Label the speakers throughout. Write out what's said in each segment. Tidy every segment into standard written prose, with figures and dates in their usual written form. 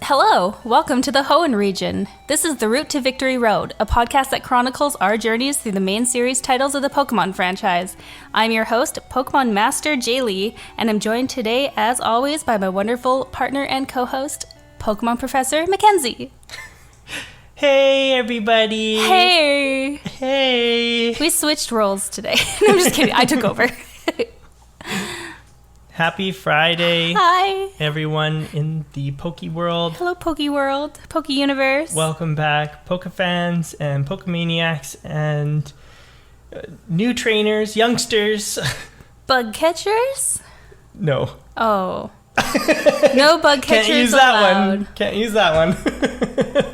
Speaker 1: Hello, welcome to the Hoenn region. This is the Route to Victory Road, a podcast that chronicles our journeys through the main series titles of the Pokemon franchise. I'm your host, Pokemon Master Jay Lee, and I'm joined today, as always, by my wonderful partner and co-host, Pokemon Professor Mackenzie.
Speaker 2: Hey, everybody.
Speaker 1: Hey.
Speaker 2: Hey.
Speaker 1: We switched roles today. No, I'm just kidding. I took over.
Speaker 2: Happy Friday.
Speaker 1: Hi.
Speaker 2: Everyone in the Poke World.
Speaker 1: Hello, Poke World, Poke Universe.
Speaker 2: Welcome back, Pokefans and Pokemaniacs and new trainers, youngsters.
Speaker 1: Bug catchers?
Speaker 2: No.
Speaker 1: Oh. No bug catchers
Speaker 2: Can't use
Speaker 1: allowed.
Speaker 2: that one. Can't use that one.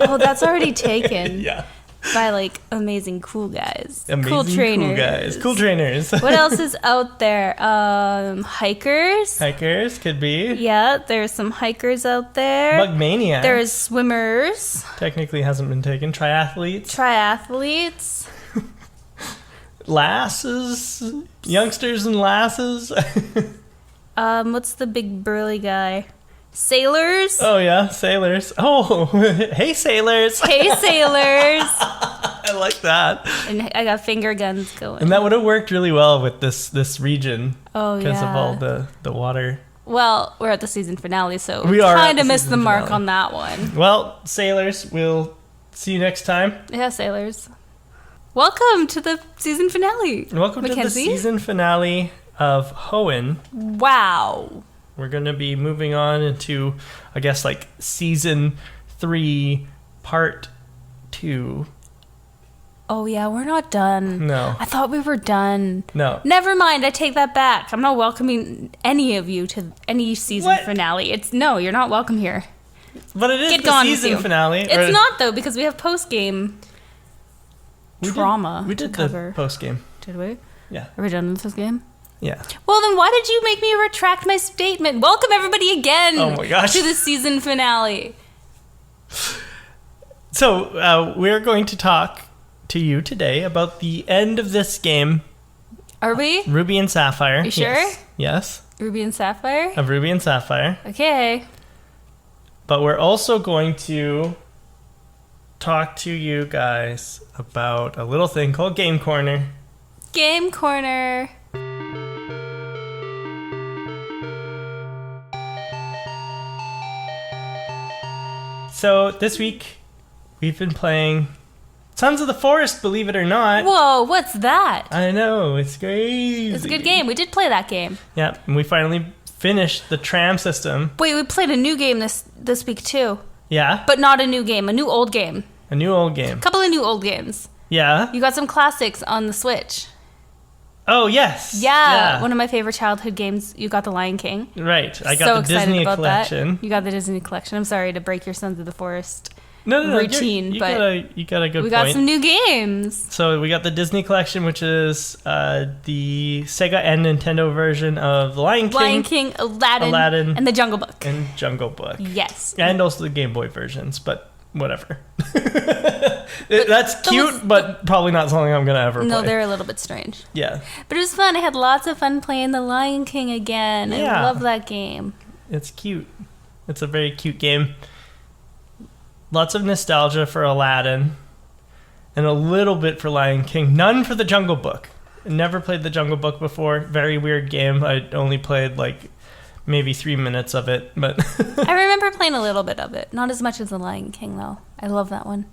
Speaker 1: Oh, that's already taken.
Speaker 2: Yeah.
Speaker 1: By, like, amazing cool guys.
Speaker 2: Amazing
Speaker 1: cool trainers.
Speaker 2: Cool guys. Cool trainers.
Speaker 1: What else is out there? Hikers.
Speaker 2: Hikers could be.
Speaker 1: Yeah, there's some hikers out there.
Speaker 2: Bugmaniacs.
Speaker 1: There's swimmers.
Speaker 2: Technically hasn't been taken. Triathletes.
Speaker 1: Triathletes.
Speaker 2: Lasses. Youngsters and lasses.
Speaker 1: What's the big burly guy? Sailors.
Speaker 2: Oh, yeah. Sailors. Oh, hey, sailors.
Speaker 1: Hey, sailors.
Speaker 2: I like that.
Speaker 1: And I got finger guns going.
Speaker 2: And that would have worked really well with this region.
Speaker 1: Oh, yeah.
Speaker 2: Because of all the water.
Speaker 1: Well, we're at the season finale, so
Speaker 2: We are
Speaker 1: kind
Speaker 2: at
Speaker 1: of
Speaker 2: the
Speaker 1: missed the
Speaker 2: season
Speaker 1: mark
Speaker 2: finale.
Speaker 1: on that one.
Speaker 2: Well, sailors, we'll see you next time.
Speaker 1: Yeah, sailors. Welcome to the season finale.
Speaker 2: Welcome
Speaker 1: Mackenzie?
Speaker 2: to the season finale of Hoenn.
Speaker 1: Wow.
Speaker 2: We're going to be moving on into, I guess, like season 3, part 2.
Speaker 1: Oh, yeah, we're not done.
Speaker 2: No.
Speaker 1: I thought we were done.
Speaker 2: No.
Speaker 1: Never mind, I take that back. I'm not welcoming any of you to any season
Speaker 2: What?
Speaker 1: finale. You're not welcome here.
Speaker 2: But it is
Speaker 1: Get
Speaker 2: the
Speaker 1: gone with
Speaker 2: season
Speaker 1: you.
Speaker 2: finale.
Speaker 1: It's not, though, because we have post-game trauma
Speaker 2: We
Speaker 1: to
Speaker 2: did
Speaker 1: cover.
Speaker 2: the post game.
Speaker 1: Did we?
Speaker 2: Yeah.
Speaker 1: Are we done with this game?
Speaker 2: Yeah.
Speaker 1: Well, then why did you make me retract my statement? Welcome everybody again
Speaker 2: Oh my gosh.
Speaker 1: to the season finale.
Speaker 2: So, we're going to talk to you today about the end of this game,
Speaker 1: Are we?
Speaker 2: Ruby and Sapphire.
Speaker 1: You sure?
Speaker 2: Yes.
Speaker 1: Ruby and Sapphire?
Speaker 2: Of Ruby and Sapphire.
Speaker 1: Okay.
Speaker 2: But we're also going to talk to you guys about a little thing called Game Corner.
Speaker 1: Game Corner.
Speaker 2: So this week, we've been playing Sons of the Forest, believe it or not.
Speaker 1: Whoa, what's that?
Speaker 2: I know, it's crazy.
Speaker 1: It's a good game. We did play that game.
Speaker 2: Yeah, and we finally finished the tram system.
Speaker 1: Wait, we played a new game this week too.
Speaker 2: Yeah,
Speaker 1: But not a new game, a new old game.
Speaker 2: a new old game.
Speaker 1: A couple of new old games.
Speaker 2: Yeah.
Speaker 1: You got some classics on the Switch.
Speaker 2: Oh, yes.
Speaker 1: Yeah, one of my favorite childhood games. You got The Lion King.
Speaker 2: Right, I got
Speaker 1: So
Speaker 2: the
Speaker 1: excited
Speaker 2: Disney
Speaker 1: about
Speaker 2: collection.
Speaker 1: that. You got the Disney collection. I'm sorry to break your Sons of the Forest
Speaker 2: No,
Speaker 1: routine,
Speaker 2: you
Speaker 1: but
Speaker 2: got a good
Speaker 1: we
Speaker 2: point.
Speaker 1: got some new games.
Speaker 2: So we got the Disney collection, which is the Sega and Nintendo version of The Lion King.
Speaker 1: Lion King, Aladdin, and The Jungle Book.
Speaker 2: And Jungle Book.
Speaker 1: Yes.
Speaker 2: And also the Game Boy versions, but whatever. That's cute, but probably not something I'm going to ever
Speaker 1: No,
Speaker 2: play.
Speaker 1: they're a little bit strange.
Speaker 2: Yeah,
Speaker 1: But it was fun. I had lots of fun playing The Lion King again.
Speaker 2: Yeah.
Speaker 1: I love that game.
Speaker 2: it's cute. It's a very cute game. Lots of nostalgia for Aladdin. And a little bit for Lion King. None for the Jungle Book. Never played the Jungle Book before. Very weird game. I only played like maybe 3 minutes of it, but
Speaker 1: I remember playing a little bit of it. Not as much as The Lion King, though. I love that one.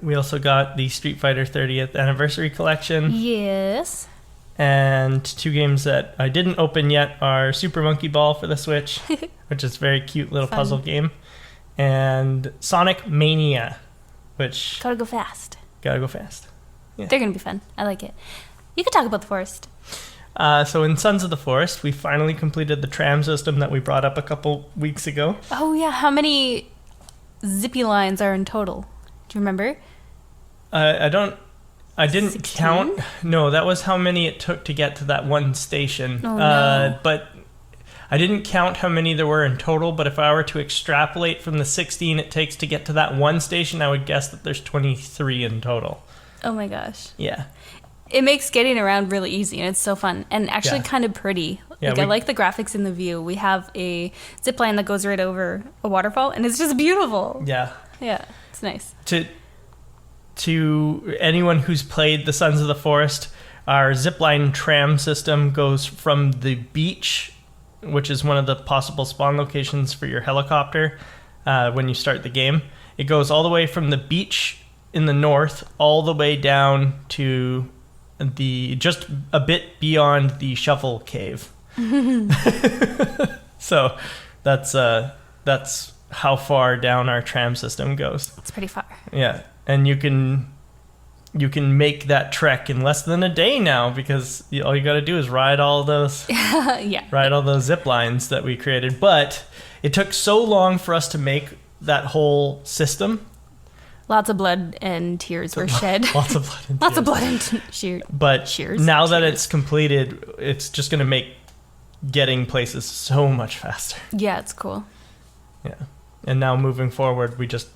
Speaker 2: we also got the Street Fighter 30th Anniversary Collection.
Speaker 1: Yes.
Speaker 2: And 2 games that I didn't open yet are Super Monkey Ball for the Switch, which is a very cute little
Speaker 1: Fun.
Speaker 2: puzzle game, and Sonic Mania, which
Speaker 1: Gotta go fast.
Speaker 2: gotta go fast.
Speaker 1: They're gonna be fun. I like it. You could talk about the forest.
Speaker 2: So in Sons of the Forest, we finally completed the tram system that we brought up a couple weeks ago.
Speaker 1: Oh, yeah. How many zippy lines are in total? Do you remember?
Speaker 2: I didn't
Speaker 1: 16?
Speaker 2: count. No, that was how many it took to get to that one station.
Speaker 1: Oh, no.
Speaker 2: But I didn't count how many there were in total, but if I were to extrapolate from the 16 it takes to get to that one station, I would guess that there's 23 in total.
Speaker 1: Oh, my gosh.
Speaker 2: Yeah.
Speaker 1: It makes getting around really easy, and it's so fun and actually
Speaker 2: Yeah.
Speaker 1: kind of pretty.
Speaker 2: Yeah,
Speaker 1: Like I like the graphics in the view. We have a zip line that goes right over a waterfall, and it's just beautiful.
Speaker 2: Yeah.
Speaker 1: Yeah, it's nice.
Speaker 2: To anyone who's played the Sons of the Forest, our zipline tram system goes from the beach, which is one of the possible spawn locations for your helicopter when you start the game. It goes all the way from the beach in the north all the way down to just a bit beyond the shovel cave. So that's how far down our tram system goes.
Speaker 1: It's pretty far.
Speaker 2: Yeah, and you can make that trek in less than a day now because all you got to do is ride all those ride all those zip lines that we created. But it took so long for us to make that whole system.
Speaker 1: Lots of blood and tears were shed.
Speaker 2: Lots of blood and tears.
Speaker 1: Lots of blood and shears.
Speaker 2: But now that it's completed, it's just going to make getting places so much faster.
Speaker 1: Yeah, it's cool.
Speaker 2: Yeah. And now moving forward, we just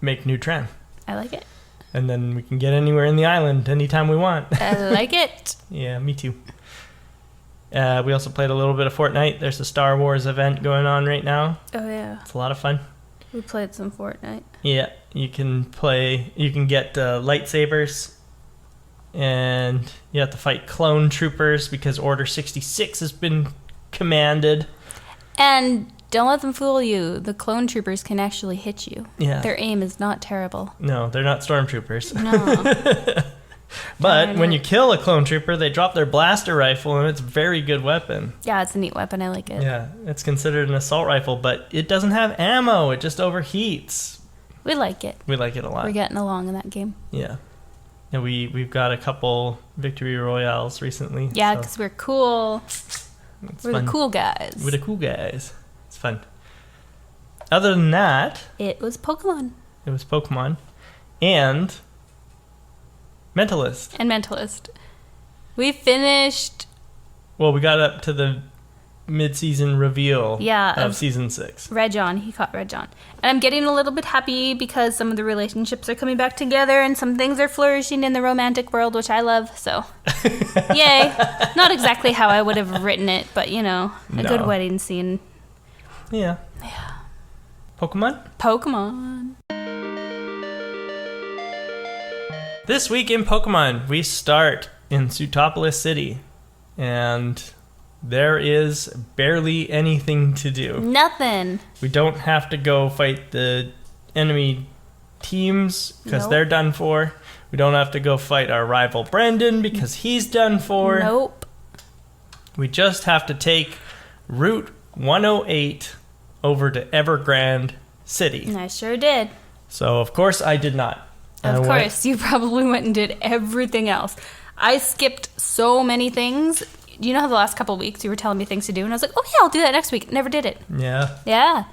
Speaker 2: make new tram.
Speaker 1: I like it.
Speaker 2: And then we can get anywhere in the island anytime we want.
Speaker 1: I like it.
Speaker 2: Yeah, me too. We also played a little bit of Fortnite. There's a Star Wars event going on right now.
Speaker 1: Oh, yeah.
Speaker 2: It's a lot of fun.
Speaker 1: We played some Fortnite.
Speaker 2: Yeah, you can get lightsabers, and you have to fight clone troopers because Order 66 has been commanded. And
Speaker 1: don't let them fool you. The clone troopers can actually hit you.
Speaker 2: Yeah.
Speaker 1: Their aim is not terrible.
Speaker 2: No, they're not stormtroopers.
Speaker 1: No.
Speaker 2: But when you kill a clone trooper, they drop their blaster rifle, and it's a very good weapon.
Speaker 1: Yeah, it's a neat weapon. I like it.
Speaker 2: Yeah, it's considered an assault rifle, but it doesn't have ammo. It just overheats.
Speaker 1: We like it.
Speaker 2: We like it a lot.
Speaker 1: We're getting along in that game.
Speaker 2: Yeah. And we've got a couple victory royales recently.
Speaker 1: Yeah, because we're cool. We're
Speaker 2: fun.
Speaker 1: the cool guys.
Speaker 2: We're the cool guys. It's fun. Other than that,
Speaker 1: it was Pokemon.
Speaker 2: It was Pokemon. And Mentalist.
Speaker 1: And Mentalist. We finished...
Speaker 2: Well, we got up to the mid-season reveal of Season 6.
Speaker 1: Red John. He caught Red John. And I'm getting a little bit happy because some of the relationships are coming back together and some things are flourishing in the romantic world, which I love, so... Yay. Not exactly how I would have written it, but, a good wedding scene.
Speaker 2: Yeah. Pokemon?
Speaker 1: Pokemon.
Speaker 2: This week in Pokemon, we start in Sutopolis City, and there is barely anything to do.
Speaker 1: Nothing.
Speaker 2: We don't have to go fight the enemy teams because they're done for. We don't have to go fight our rival Brendan because he's done for.
Speaker 1: Nope.
Speaker 2: We just have to take Route 108 over to Evergrande City.
Speaker 1: And I sure did.
Speaker 2: So, of course, I did not.
Speaker 1: Of course, you probably went and did everything else. I skipped so many things. You know how the last couple of weeks you were telling me things to do, and I was like, oh yeah, I'll do that next week. Never did it.
Speaker 2: Yeah.
Speaker 1: Yeah.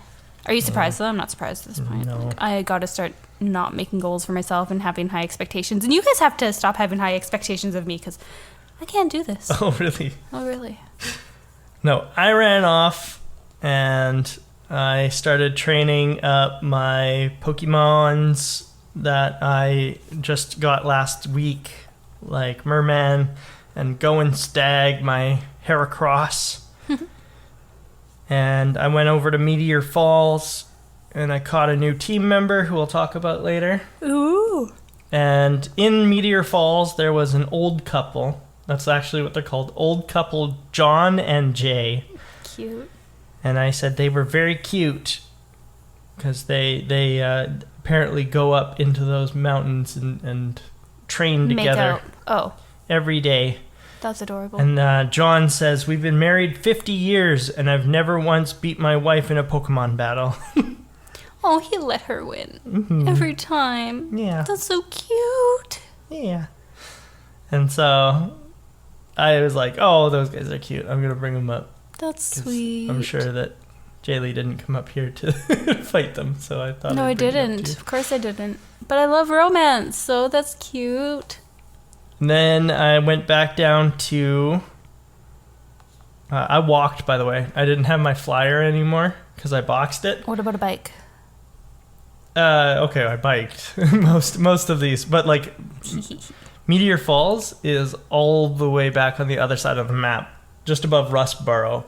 Speaker 1: Are you surprised, though? I'm not surprised at this point.
Speaker 2: No.
Speaker 1: I got to start not making goals for myself and having high expectations. And you guys have to stop having high expectations of me, because I can't do this.
Speaker 2: Oh, really?
Speaker 1: Oh, really?
Speaker 2: No, I ran off, and I started training up my Pokemons that I just got last week, like Merman and Going Stag, my Heracross. And I went over to Meteor Falls, and I caught a new team member who we'll talk about later.
Speaker 1: Ooh.
Speaker 2: And in Meteor Falls, there was an old couple. That's actually what they're called. Old couple John and Jay.
Speaker 1: Cute.
Speaker 2: And I said they were very cute because they apparently go up into those mountains and train together every day.
Speaker 1: That's adorable.
Speaker 2: And John says, we've been married 50 years and I've never once beat my wife in a Pokemon battle.
Speaker 1: Oh, he let her win every time.
Speaker 2: Yeah.
Speaker 1: That's so cute.
Speaker 2: Yeah. And so I was like, oh, those guys are cute. I'm going to bring them up.
Speaker 1: That's sweet.
Speaker 2: I'm sure that Jaylee didn't come up here to fight them, so I thought.
Speaker 1: No, I didn't. Of course I didn't. But I love romance, so that's cute.
Speaker 2: And then I went back down to... I walked, by the way. I didn't have my flyer anymore because I boxed it.
Speaker 1: What about a bike?
Speaker 2: Okay, I biked most of these, but like Meteor Falls is all the way back on the other side of the map, just above Rustboro.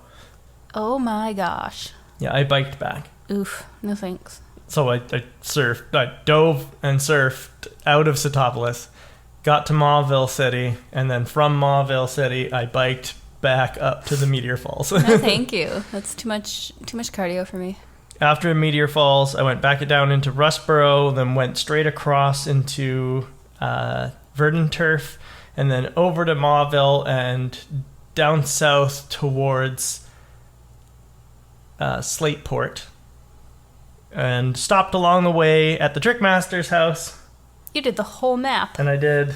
Speaker 1: Oh my gosh.
Speaker 2: Yeah, I biked back.
Speaker 1: Oof, no thanks.
Speaker 2: So I surfed, I dove and surfed out of Setopolis, got to Mauville City, and then from Mauville City, I biked back up to the Meteor Falls.
Speaker 1: No, thank you. That's too much cardio for me.
Speaker 2: After Meteor Falls, I went back down into Rustboro, then went straight across into Verdant Turf, and then over to Mauville and down south towards Slateport. And stopped along the way at the Trickmaster's house.
Speaker 1: You did the whole map.
Speaker 2: And I did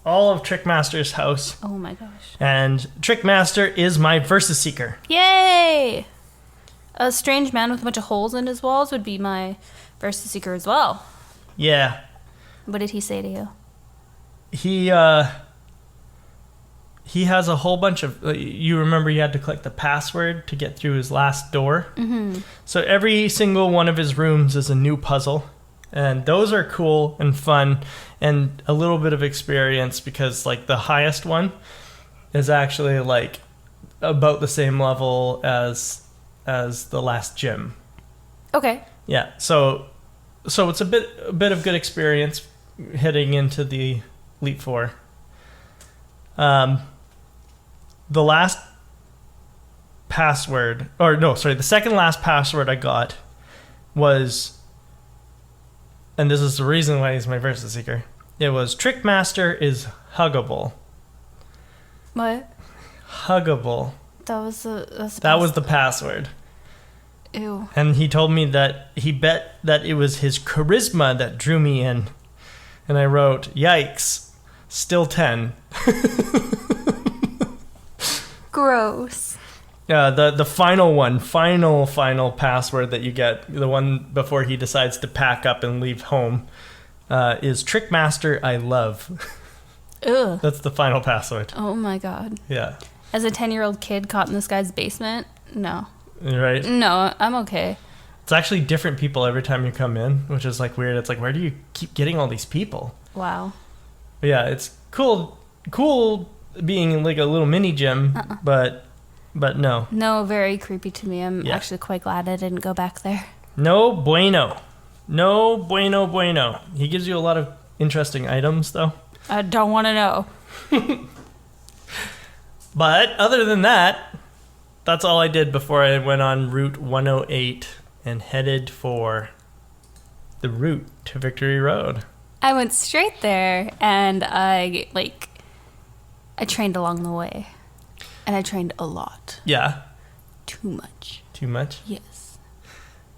Speaker 2: all of Trickmaster's house.
Speaker 1: Oh my gosh.
Speaker 2: And Trickmaster is my Versus Seeker.
Speaker 1: Yay! A strange man with a bunch of holes in his walls would be my Versus Seeker as well.
Speaker 2: Yeah.
Speaker 1: What did he say to you?
Speaker 2: He has a whole bunch of... you remember you had to collect the password to get through his last door? Mm-hmm. So every single one of his rooms is a new puzzle. And those are cool and fun and a little bit of experience because, like, the highest one is actually, like, about the same level as the last gym.
Speaker 1: Okay.
Speaker 2: Yeah, so it's a bit of good experience heading into the Elite Four. The last password, the second last password I got was, and this is the reason why he's my Versus Seeker, it was Trickmaster is huggable.
Speaker 1: What?
Speaker 2: Huggable.
Speaker 1: That was
Speaker 2: the password.
Speaker 1: Ew.
Speaker 2: And he told me that he bet that it was his charisma that drew me in. And I wrote, yikes, still 10.
Speaker 1: Gross.
Speaker 2: The final password that you get, the one before he decides to pack up and leave home, is Trickmaster I love.
Speaker 1: Ugh.
Speaker 2: That's the final password.
Speaker 1: Oh my god.
Speaker 2: Yeah.
Speaker 1: As a 10-year-old kid caught in this guy's basement, no.
Speaker 2: Right?
Speaker 1: No, I'm okay.
Speaker 2: It's actually different people every time you come in, which is like weird. It's like, where do you keep getting all these people?
Speaker 1: Wow.
Speaker 2: But yeah, it's cool being like a little mini gym, but no.
Speaker 1: No, very creepy to me. I'm actually quite glad I didn't go back there.
Speaker 2: No bueno. No bueno bueno. He gives you a lot of interesting items, though.
Speaker 1: I don't want to know.
Speaker 2: But other than that, that's all I did before I went on Route 108 and headed for the route to Victory Road.
Speaker 1: I went straight there, and I trained along the way. And I trained a lot.
Speaker 2: Yeah.
Speaker 1: Too much.
Speaker 2: Too much?
Speaker 1: Yes.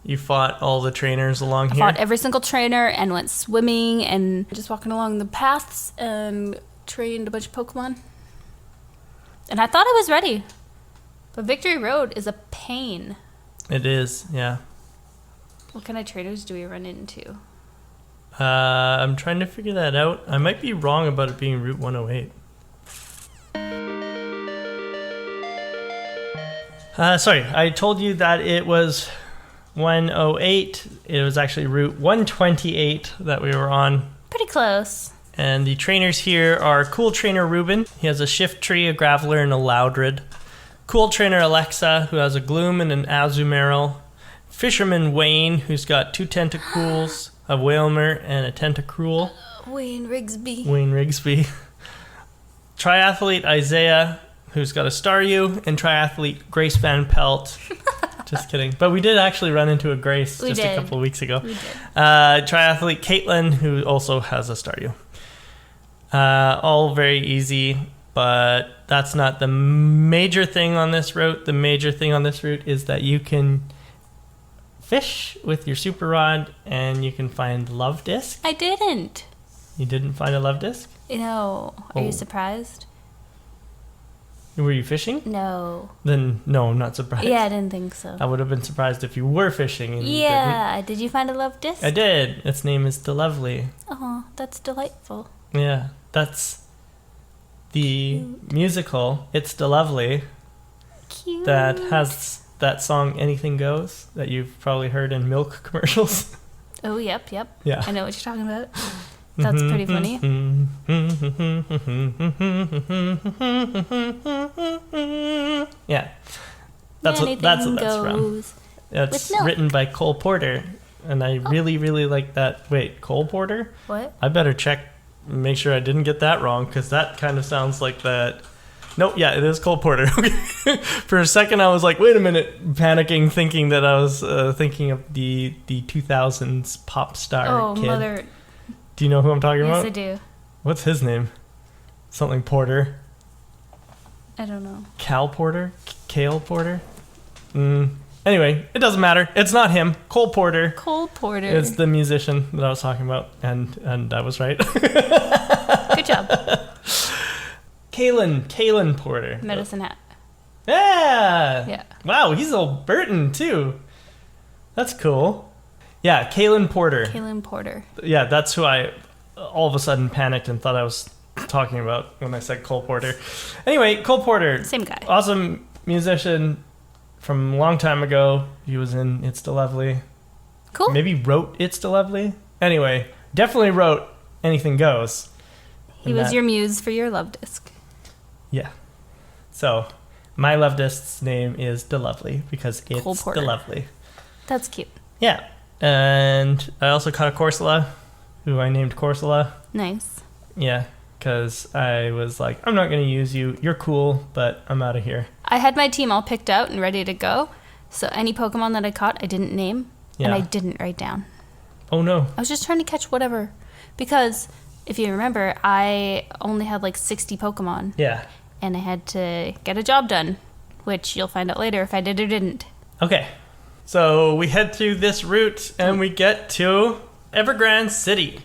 Speaker 2: You fought all the trainers along here?
Speaker 1: I fought every single trainer and went swimming and just walking along the paths and trained a bunch of Pokemon. And I thought I was ready. But Victory Road is a pain.
Speaker 2: It is, yeah.
Speaker 1: What kind of trainers do we run into?
Speaker 2: I'm trying to figure that out. I might be wrong about it being Route 108. Sorry, I told you that it was 108. It was actually Route 128 that we were on.
Speaker 1: Pretty close.
Speaker 2: And the trainers here are Cool Trainer Ruben. He has a Shift Tree, a Graveler, and a Loudred. Cool Trainer Alexa, who has a Gloom and an Azumarill. Fisherman Wayne, who's got 2 Tentacools, a Whalmer, and a Tentacruel.
Speaker 1: Wayne Rigsby.
Speaker 2: Triathlete Isaiah, who's got a Staryu, and Triathlete Grace Van Pelt. Just kidding. But we did actually run into a Grace a couple of weeks ago.
Speaker 1: We did.
Speaker 2: Triathlete Caitlin, who also has a Staryu. All very easy, but that's not the major thing on this route. The major thing on this route is that you can fish with your super rod and you can find love disc.
Speaker 1: I didn't.
Speaker 2: You didn't find a love disc?
Speaker 1: No. Are you surprised?
Speaker 2: Were you fishing?
Speaker 1: No.
Speaker 2: Then no, I'm not surprised.
Speaker 1: Yeah, I didn't think so.
Speaker 2: I would have been surprised if you were fishing and you
Speaker 1: didn't. Did you find a love disc?
Speaker 2: I did. Its name is DeLovely.
Speaker 1: Oh, that's delightful.
Speaker 2: Yeah, that's the musical It's DeLovely.
Speaker 1: Cute.
Speaker 2: That has that song Anything Goes that you've probably heard in milk commercials.
Speaker 1: Oh, yep.
Speaker 2: Yeah.
Speaker 1: I know what you're talking about. That's pretty funny.
Speaker 2: Yeah. That's what that's from. It's written by Cole Porter, and I really, really like that. Wait, Cole Porter?
Speaker 1: What?
Speaker 2: I better make sure I didn't get that wrong, because that kind of sounds like that. Nope, yeah, it is Cole Porter. For a second, I was like, wait a minute, panicking, thinking that I was thinking of the 2000s pop star kid.
Speaker 1: Mother.
Speaker 2: Do you know who I'm talking about?
Speaker 1: Yes, I do.
Speaker 2: What's his name? Something Porter.
Speaker 1: I don't know.
Speaker 2: Cal Porter? Kale Porter? Anyway, it doesn't matter. It's not him. Cole Porter.
Speaker 1: Cole Porter.
Speaker 2: It's the musician that I was talking about, and I was right.
Speaker 1: Good job.
Speaker 2: Kalen Porter.
Speaker 1: Medicine Hat.
Speaker 2: Yeah. Wow, he's Albertan too. That's cool. Yeah, Kalen Porter. Yeah, that's who I all of a sudden panicked and thought I was talking about when I said Cole Porter. Anyway, Cole Porter.
Speaker 1: Same guy.
Speaker 2: Awesome musician from a long time ago. He was in It's Still Lovely.
Speaker 1: Cool.
Speaker 2: Maybe wrote It's Still Lovely. Anyway, definitely wrote Anything Goes.
Speaker 1: He was your muse for your love disc.
Speaker 2: Yeah. So, my love disc's name is DeLovely because it's DeLovely.
Speaker 1: That's cute.
Speaker 2: Yeah. And I also caught a Corsola, who I named Corsola.
Speaker 1: Nice.
Speaker 2: Yeah, because I was like, I'm not going to use you. You're cool, but I'm out of here.
Speaker 1: I had my team all picked out and ready to go. So any Pokemon that I caught, I didn't name. Yeah. And I didn't write down.
Speaker 2: Oh, no.
Speaker 1: I was just trying to catch whatever. Because, if you remember, I only had like 60 Pokemon.
Speaker 2: Yeah.
Speaker 1: And I had to get a job done, which you'll find out later if I did or didn't.
Speaker 2: Okay. So we head through this route and we get to Evergrande City.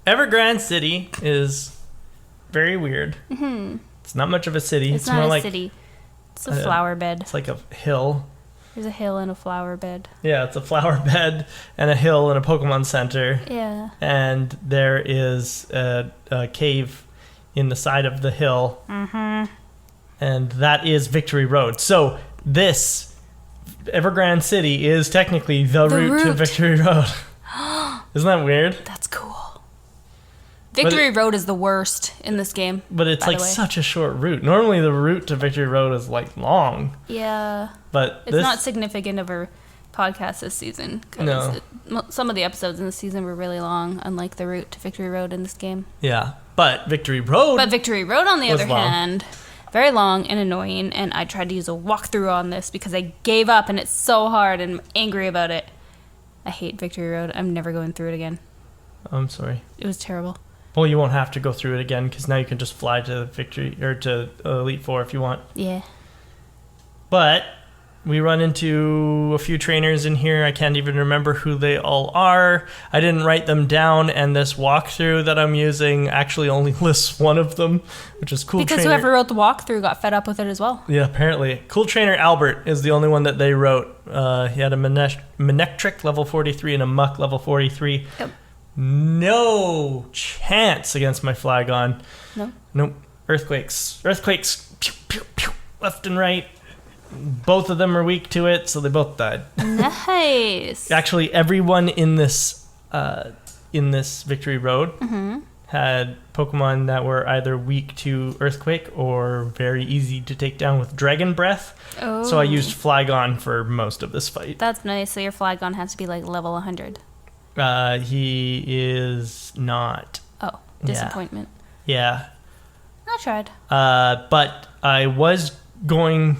Speaker 2: Evergrande City is very weird. Mm-hmm. It's not much of a city.
Speaker 1: It's not more like a city. It's a flower bed.
Speaker 2: It's like a hill.
Speaker 1: There's a hill and a flower bed.
Speaker 2: Yeah, it's a flower bed and a hill and a Pokemon Center.
Speaker 1: Yeah.
Speaker 2: And there is a cave in the side of the hill. Mm-hmm. And that is Victory Road. So this Evergrande City is technically the route to Victory Road. Isn't that weird?
Speaker 1: That's cool. Victory Road is the worst in this game.
Speaker 2: But it's like such a short route. Normally the route to Victory Road is like long.
Speaker 1: Yeah.
Speaker 2: But
Speaker 1: it's not significant of our podcast this season.
Speaker 2: No.
Speaker 1: Some of the episodes in the season were really long, unlike the route to Victory Road in this game.
Speaker 2: Yeah. But Victory Road
Speaker 1: on the other hand, very long and annoying, and I tried to use a walkthrough on this because I gave up and it's so hard and I'm angry about it. I hate Victory Road. I'm never going through it again.
Speaker 2: I'm sorry.
Speaker 1: It was terrible.
Speaker 2: Well, you won't have to go through it again because now you can just fly to Victory or to Elite Four if you want.
Speaker 1: Yeah.
Speaker 2: But we run into a few trainers in here. I can't even remember who they all are. I didn't write them down, and this walkthrough that I'm using actually only lists one of them, which is cool.
Speaker 1: Because whoever wrote the walkthrough got fed up with it as well.
Speaker 2: Yeah, apparently. Cool Trainer Albert is the only one that they wrote. He had a Manectric level 43 and a Muck level 43.
Speaker 1: Yep.
Speaker 2: No chance against my Flygon.
Speaker 1: No?
Speaker 2: Nope. Earthquakes. Pew, pew, pew, left and right. Both of them are weak to it, so they both died.
Speaker 1: Nice.
Speaker 2: Actually, everyone in this Victory Road had Pokemon that were either weak to Earthquake or very easy to take down with Dragon Breath.
Speaker 1: Oh.
Speaker 2: So I used Flygon for most of this fight.
Speaker 1: That's nice. So your Flygon has to be like level 100.
Speaker 2: He is not.
Speaker 1: Oh, disappointment.
Speaker 2: Yeah.
Speaker 1: I tried.
Speaker 2: But I was going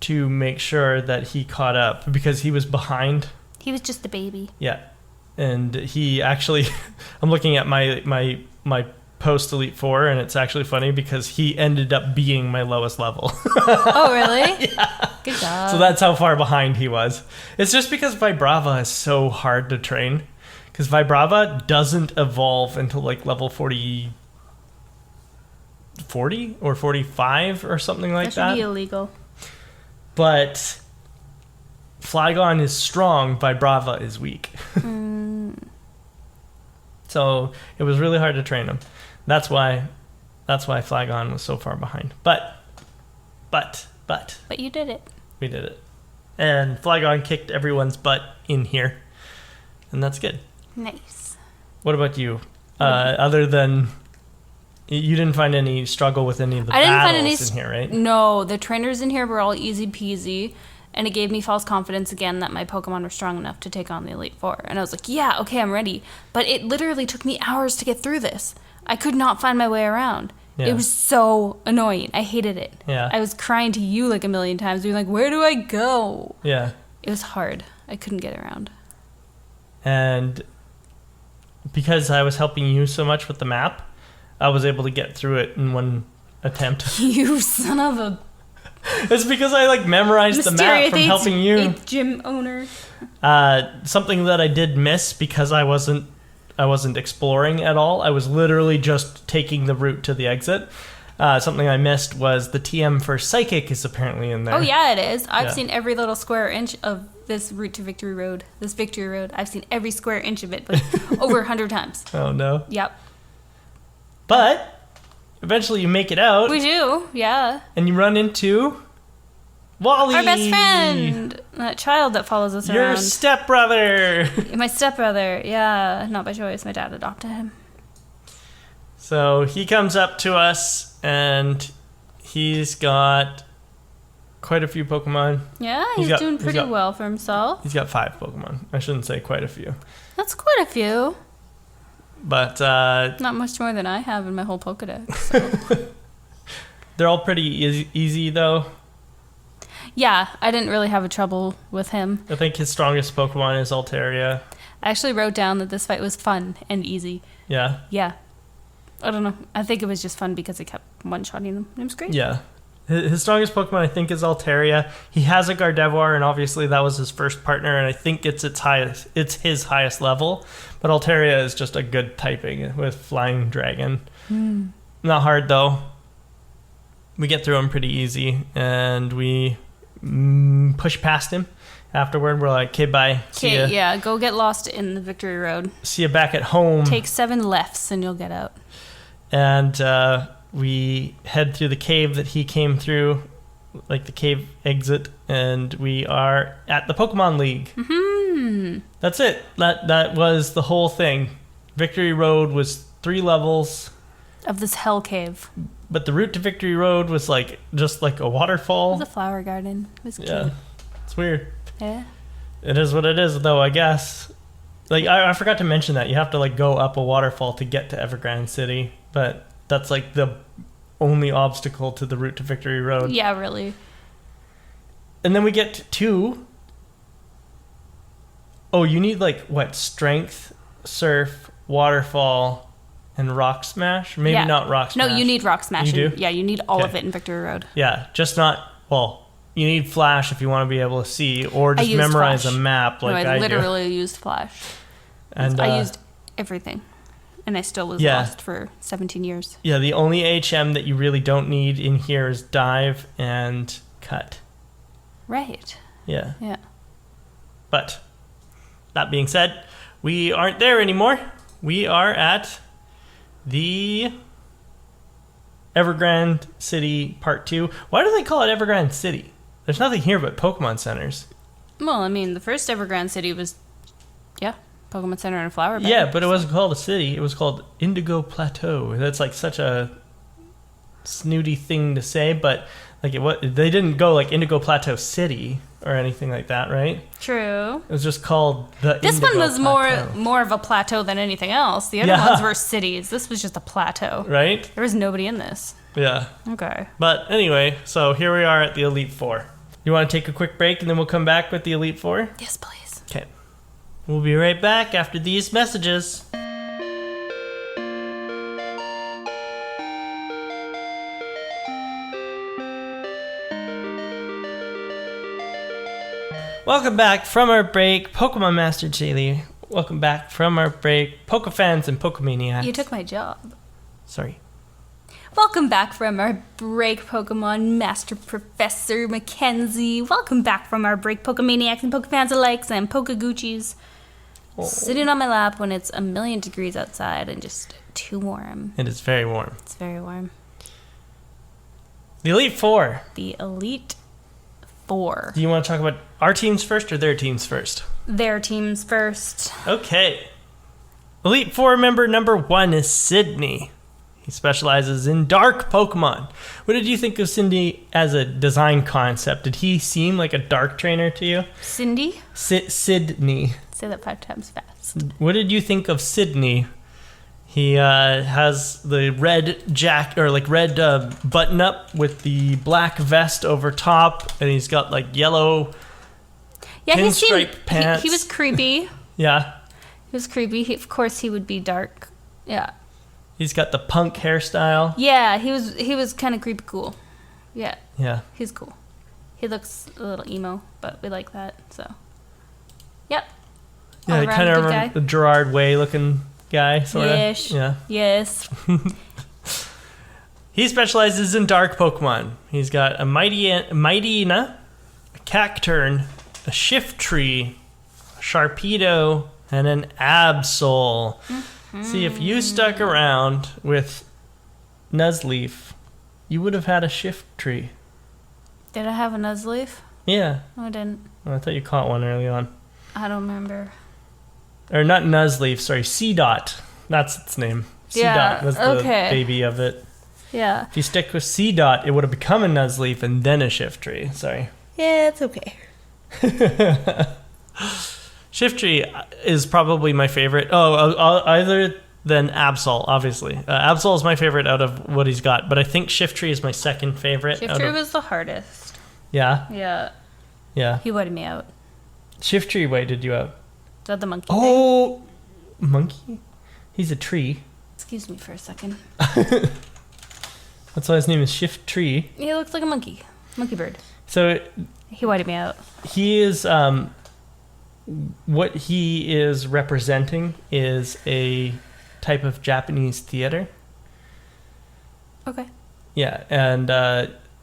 Speaker 2: to make sure that he caught up because he was behind.
Speaker 1: He was just a baby.
Speaker 2: Yeah. And he actually, I'm looking at my post Elite Four, and it's actually funny because he ended up being my lowest level.
Speaker 1: Oh, really?
Speaker 2: Yeah.
Speaker 1: Good job.
Speaker 2: So that's how far behind he was. It's just because Vibrava is so hard to train. Because Vibrava doesn't evolve until like level 40 or 45 or something like that.
Speaker 1: That should be illegal.
Speaker 2: But Flygon is strong, Vibrava is weak. So it was really hard to train him. That's why Flygon was so far behind. But
Speaker 1: you did it.
Speaker 2: We did it. And Flygon kicked everyone's butt in here. and that's good.
Speaker 1: Nice.
Speaker 2: What about you? Other than... You didn't find any struggle with any of the battles in here, right?
Speaker 1: No, the trainers in here were all easy peasy, and it gave me false confidence again that my Pokemon were strong enough to take on the Elite Four. And I was like, yeah, okay, I'm ready. But it literally took me hours to get through this. I could not find my way around. Yeah. It was so annoying. I hated it.
Speaker 2: Yeah.
Speaker 1: I was crying to you like a million times, being like, where do I go?
Speaker 2: Yeah.
Speaker 1: It was hard. I couldn't get around.
Speaker 2: And because I was helping you so much with the map, I was able to get through it in one attempt.
Speaker 1: You son of a...
Speaker 2: It's because I memorized the map from helping you.
Speaker 1: 8th gym owner.
Speaker 2: Something that I did miss because I wasn't exploring at all. I was literally just taking the route to the exit. Something I missed was the TM for Psychic is apparently in there.
Speaker 1: Oh yeah, it is. I've seen every little square inch of this route to Victory Road. This Victory Road. I've seen every square inch of it, like over 100 times.
Speaker 2: Oh no.
Speaker 1: Yep.
Speaker 2: But eventually you make it out.
Speaker 1: We do, yeah.
Speaker 2: And you run into Wally.
Speaker 1: Our best friend. That child that follows us around.
Speaker 2: Your stepbrother.
Speaker 1: My stepbrother, yeah. Not by choice. My dad adopted him.
Speaker 2: So he comes up to us and he's got quite a few Pokemon.
Speaker 1: Yeah, he's doing pretty well for himself.
Speaker 2: He's got 5 Pokemon. I shouldn't say quite a few.
Speaker 1: That's quite a few.
Speaker 2: But
Speaker 1: not much more than I have in my whole Pokedex. So.
Speaker 2: They're all pretty easy though.
Speaker 1: Yeah, I didn't really have a trouble with him.
Speaker 2: I think his strongest Pokemon is Altaria.
Speaker 1: I actually wrote down that this fight was fun and easy.
Speaker 2: Yeah?
Speaker 1: Yeah. I don't know. I think it was just fun because I kept one-shotting them. It was great.
Speaker 2: Yeah. His strongest Pokemon, I think, is Altaria. He has a Gardevoir, and obviously that was his first partner, and I think it's his highest level. But Altaria is just a good typing with Flying Dragon. Not hard, though. We get through him pretty easy, and we push past him. Afterward, we're like, okay, bye.
Speaker 1: Okay, yeah, go get lost in the Victory Road.
Speaker 2: See you back at home.
Speaker 1: Take 7 lefts, and you'll get out.
Speaker 2: And we head through the cave that he came through, like the cave exit, and we are at the Pokemon League. Mm-hmm. That's it. That was the whole thing. Victory Road was 3 levels
Speaker 1: of this hell cave.
Speaker 2: But the route to Victory Road was just like a waterfall.
Speaker 1: It was a flower garden. It was cute.
Speaker 2: Yeah, it's weird.
Speaker 1: Yeah.
Speaker 2: It is what it is, though, I guess. I forgot to mention that. You have to go up a waterfall to get to Evergrande City, but that's the only obstacle to the route to Victory Road.
Speaker 1: Yeah, really.
Speaker 2: And then we get to... Oh, you need Strength, Surf, Waterfall, and Rock Smash? Maybe not Rock Smash.
Speaker 1: No, you need Rock Smash.
Speaker 2: You do?
Speaker 1: Yeah, you need all of it in Victory Road.
Speaker 2: Yeah, just not... Well, you need Flash if you want to be able to see, or just memorize a map I do.
Speaker 1: I literally used Flash. And I used everything. And I still was lost for 17 years. Yeah,
Speaker 2: the only HM that you really don't need in here is Dive and Cut.
Speaker 1: Right.
Speaker 2: Yeah.
Speaker 1: Yeah.
Speaker 2: But, that being said, we aren't there anymore. We are at the Evergrande City Part 2. Why do they call it Evergrande City? There's nothing here but Pokemon Centers.
Speaker 1: Well, I mean, the first Evergrande City was, Pokemon Center and a flower bed.
Speaker 2: Yeah, but it wasn't called a city. It was called Indigo Plateau. That's such a snooty thing to say, but they didn't go Indigo Plateau City or anything like that, right?
Speaker 1: True.
Speaker 2: It was just called the
Speaker 1: This
Speaker 2: Indigo
Speaker 1: one was
Speaker 2: Plateau.
Speaker 1: more of a plateau than anything else. The other ones were cities. This was just a plateau.
Speaker 2: Right?
Speaker 1: There was nobody in this.
Speaker 2: Yeah.
Speaker 1: Okay.
Speaker 2: But anyway, so here we are at the Elite Four. You want to take a quick break and then we'll come back with the Elite Four?
Speaker 1: Yes, please.
Speaker 2: Okay. We'll be right back after these messages. Welcome back from our break, Pokemon Master Jaylee. Welcome back from our break, Pokefans and Pokemaniacs.
Speaker 1: You took my job.
Speaker 2: Sorry.
Speaker 1: Welcome back from our break, Pokemon Master Professor Mackenzie. Welcome back from our break, Pokemaniacs and Pokefans alike and Pokeguchis. Oh. Sitting on my lap when it's 1,000,000 degrees outside and just too warm.
Speaker 2: It is very warm.
Speaker 1: It's very warm.
Speaker 2: The Elite Four.
Speaker 1: The Elite 4.
Speaker 2: Do you want to talk about our teams first or their teams first?
Speaker 1: Their teams first.
Speaker 2: Okay. Elite Four member number 1 is Sydney. He specializes in dark Pokemon. What did you think of Sydney as a design concept? Did he seem like a dark trainer to you?
Speaker 1: Cindy?
Speaker 2: Sydney.
Speaker 1: Say that 5 times fast.
Speaker 2: What did you think of Sydney? He has the red red button up with the black vest over top, and he's got like yellow pinstripe pants.
Speaker 1: He was creepy.
Speaker 2: Yeah.
Speaker 1: He was creepy. Of course, he would be dark. Yeah.
Speaker 2: He's got the punk hairstyle.
Speaker 1: Yeah, he was kind of creepy cool. Yeah.
Speaker 2: Yeah.
Speaker 1: He's cool. He looks a little emo, but we like that, so. Yep.
Speaker 2: Yeah, kind of the Gerard Way looking guy, sort of.
Speaker 1: Yes.
Speaker 2: Yeah.
Speaker 1: Yes.
Speaker 2: He specializes in dark Pokemon. He's got a Mightyena, a Cacturne, a Shiftry, a Sharpedo, and an Absol. See, if you stuck around with Nuzleaf, you would have had a Shiftry.
Speaker 1: Did I have a Nuzleaf?
Speaker 2: Yeah.
Speaker 1: No, I didn't.
Speaker 2: Well, I thought you caught one early on.
Speaker 1: I don't remember.
Speaker 2: Or not Nuzleaf, sorry, C-Dot. That's its name. C-Dot was the baby of it.
Speaker 1: Yeah.
Speaker 2: If you stick with C-Dot, it would have become a Nuzleaf and then a Shiftry. Sorry.
Speaker 1: Yeah, it's okay.
Speaker 2: Shiftry is probably my favorite. Other than Absol, obviously. Absol is my favorite out of what he's got, but I think Shiftry is my second favorite.
Speaker 1: Shiftry was the hardest.
Speaker 2: Yeah?
Speaker 1: Yeah.
Speaker 2: Yeah.
Speaker 1: He waited me out.
Speaker 2: Shiftry waited you out.
Speaker 1: Is that the monkey
Speaker 2: thing? Monkey? He's a tree.
Speaker 1: Excuse me for a second.
Speaker 2: That's why his name is Shiftry.
Speaker 1: He looks like a monkey. Monkey bird.
Speaker 2: So
Speaker 1: he waited me out.
Speaker 2: He is what he is representing is a type of Japanese theater.
Speaker 1: Okay.
Speaker 2: Yeah, and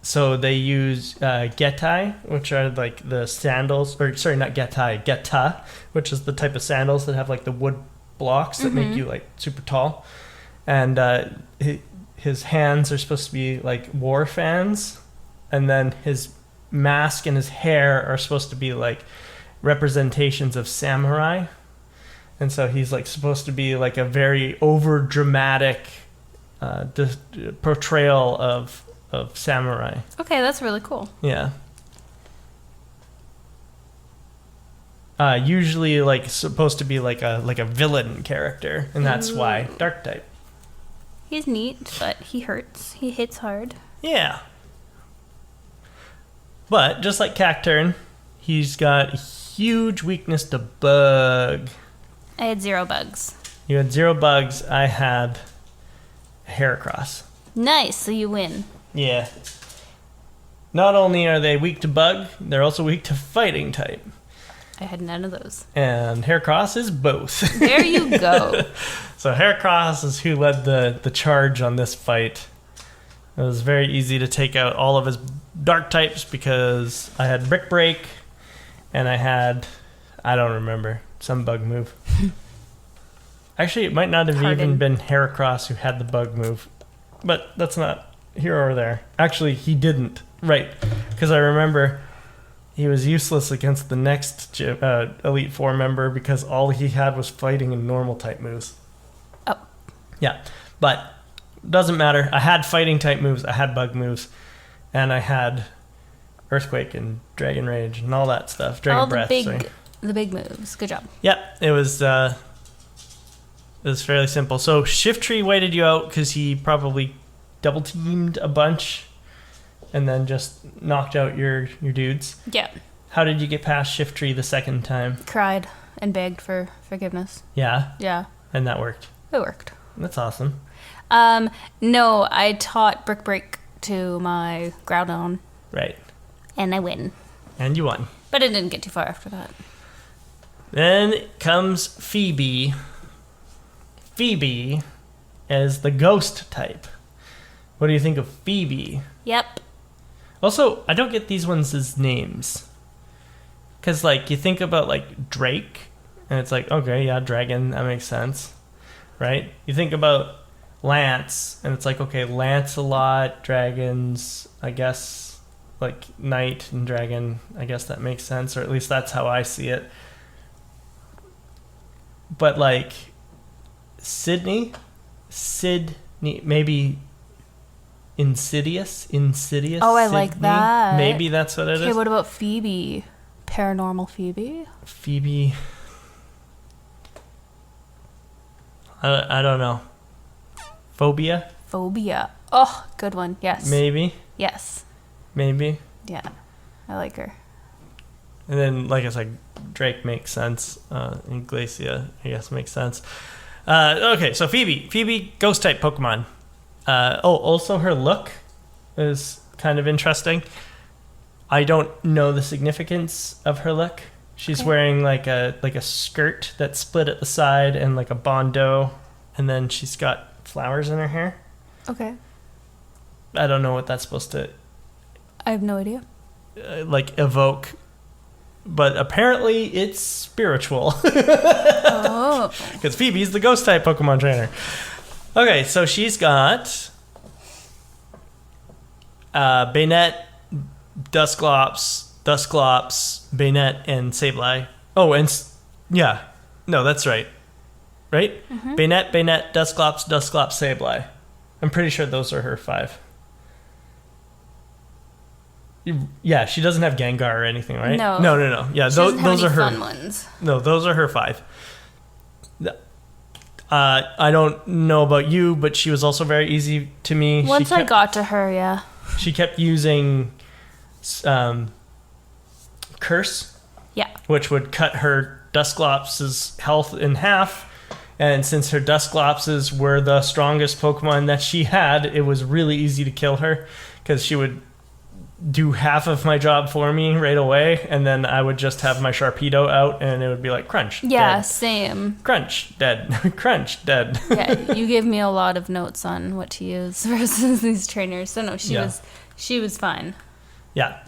Speaker 2: so they use getai, which are like the sandals, or sorry, not getai, geta, which is the type of sandals that have like the wood blocks that make you like super tall. And his hands are supposed to be like war fans, and then his mask and his hair are supposed to be like representations of samurai. And so he's like supposed to be like a very over dramatic portrayal of samurai.
Speaker 1: Okay, that's really cool.
Speaker 2: Yeah. Usually like supposed to be like a villain character, and that's why dark type.
Speaker 1: He's neat, but he hurts. He hits hard.
Speaker 2: Yeah. But just like Cacturne, he's got a huge weakness to bug.
Speaker 1: I had 0 bugs.
Speaker 2: You had 0 bugs. I had a Heracross.
Speaker 1: Nice, so you win.
Speaker 2: Yeah. Not only are they weak to bug, they're also weak to fighting type.
Speaker 1: I had none of those.
Speaker 2: And Heracross is both.
Speaker 1: There you go.
Speaker 2: So Heracross is who led the charge on this fight. It was very easy to take out all of his dark types because I had Brick Break and I had, I don't remember, some bug move. Actually, it might not have even been Heracross who had the bug move. But that's not here or there. Actually, he didn't. Right. Because I remember he was useless against the next Elite Four member because all he had was fighting and normal type moves.
Speaker 1: Oh.
Speaker 2: Yeah. But doesn't matter. I had fighting type moves. I had bug moves. And I had Earthquake and Dragon Rage and all that stuff. Dragon Breath.
Speaker 1: The big moves. Good job.
Speaker 2: Yep. It was fairly simple. So Shiftry waited you out because he probably double teamed a bunch and then just knocked out your dudes.
Speaker 1: Yeah.
Speaker 2: How did you get past Shiftry the second time?
Speaker 1: Cried and begged for forgiveness.
Speaker 2: Yeah?
Speaker 1: Yeah.
Speaker 2: And that worked?
Speaker 1: It worked.
Speaker 2: That's awesome.
Speaker 1: No, I taught Brick Break to my Groudon.
Speaker 2: Right.
Speaker 1: And I win.
Speaker 2: And you won.
Speaker 1: But it didn't get too far after that.
Speaker 2: Then comes Phoebe. Phoebe is the ghost type. What do you think of Phoebe?
Speaker 1: Yep.
Speaker 2: Also, I don't get these ones as names. Because, like, you think about, like, Drake, and it's like, okay, yeah, dragon, that makes sense. Right? You think about Lance, and it's like, okay, Lancelot, dragons, I guess like knight and dragon. I guess that makes sense, or at least that's how I see it. But like Sydney, maybe Insidious.
Speaker 1: Oh, I like that.
Speaker 2: Maybe that's what it is.
Speaker 1: Okay, what about Phoebe? Paranormal Phoebe?
Speaker 2: Phoebe. I don't know. Phobia?
Speaker 1: Oh, good one. Yes.
Speaker 2: Maybe.
Speaker 1: Yes.
Speaker 2: Maybe.
Speaker 1: Yeah. I like her.
Speaker 2: And then, like I said, Drake makes sense. And Glacia, I guess, makes sense. Okay, so Phoebe. Phoebe, ghost-type Pokemon. Also her look is kind of interesting. I don't know the significance of her look. She's wearing like a skirt that's split at the side and like a bandeau, and then she's got flowers in her hair.
Speaker 1: Okay.
Speaker 2: I don't know what that's supposed to
Speaker 1: I have no idea.
Speaker 2: like evoke, but apparently it's spiritual.
Speaker 1: Oh.
Speaker 2: Because Phoebe's the ghost type Pokemon trainer. Okay, so she's got Banette, Dusclops, Banette, and Sableye. Oh, and yeah. No, that's right. Right?
Speaker 1: Mm-hmm.
Speaker 2: Banette, Dusclops, Sableye. I'm pretty sure those are her 5. Yeah, she doesn't have Gengar or anything, right?
Speaker 1: No.
Speaker 2: No. Yeah, those are her
Speaker 1: fun ones.
Speaker 2: No, those are her 5. I don't know about you, but she was also very easy to me.
Speaker 1: Once I got to her, yeah.
Speaker 2: She kept using Curse.
Speaker 1: Yeah.
Speaker 2: Which would cut her Dusclops' health in half. And since her Dusclops were the strongest Pokemon that she had, it was really easy to kill her. Because she would do half of my job for me right away, and then I would just have my Sharpedo out, and it would be like, crunch,
Speaker 1: yeah,
Speaker 2: dead.
Speaker 1: Same.
Speaker 2: Crunch, dead. Crunch, dead.
Speaker 1: Yeah, you gave me a lot of notes on what to use versus these trainers. So no, she was fine.
Speaker 2: Yeah.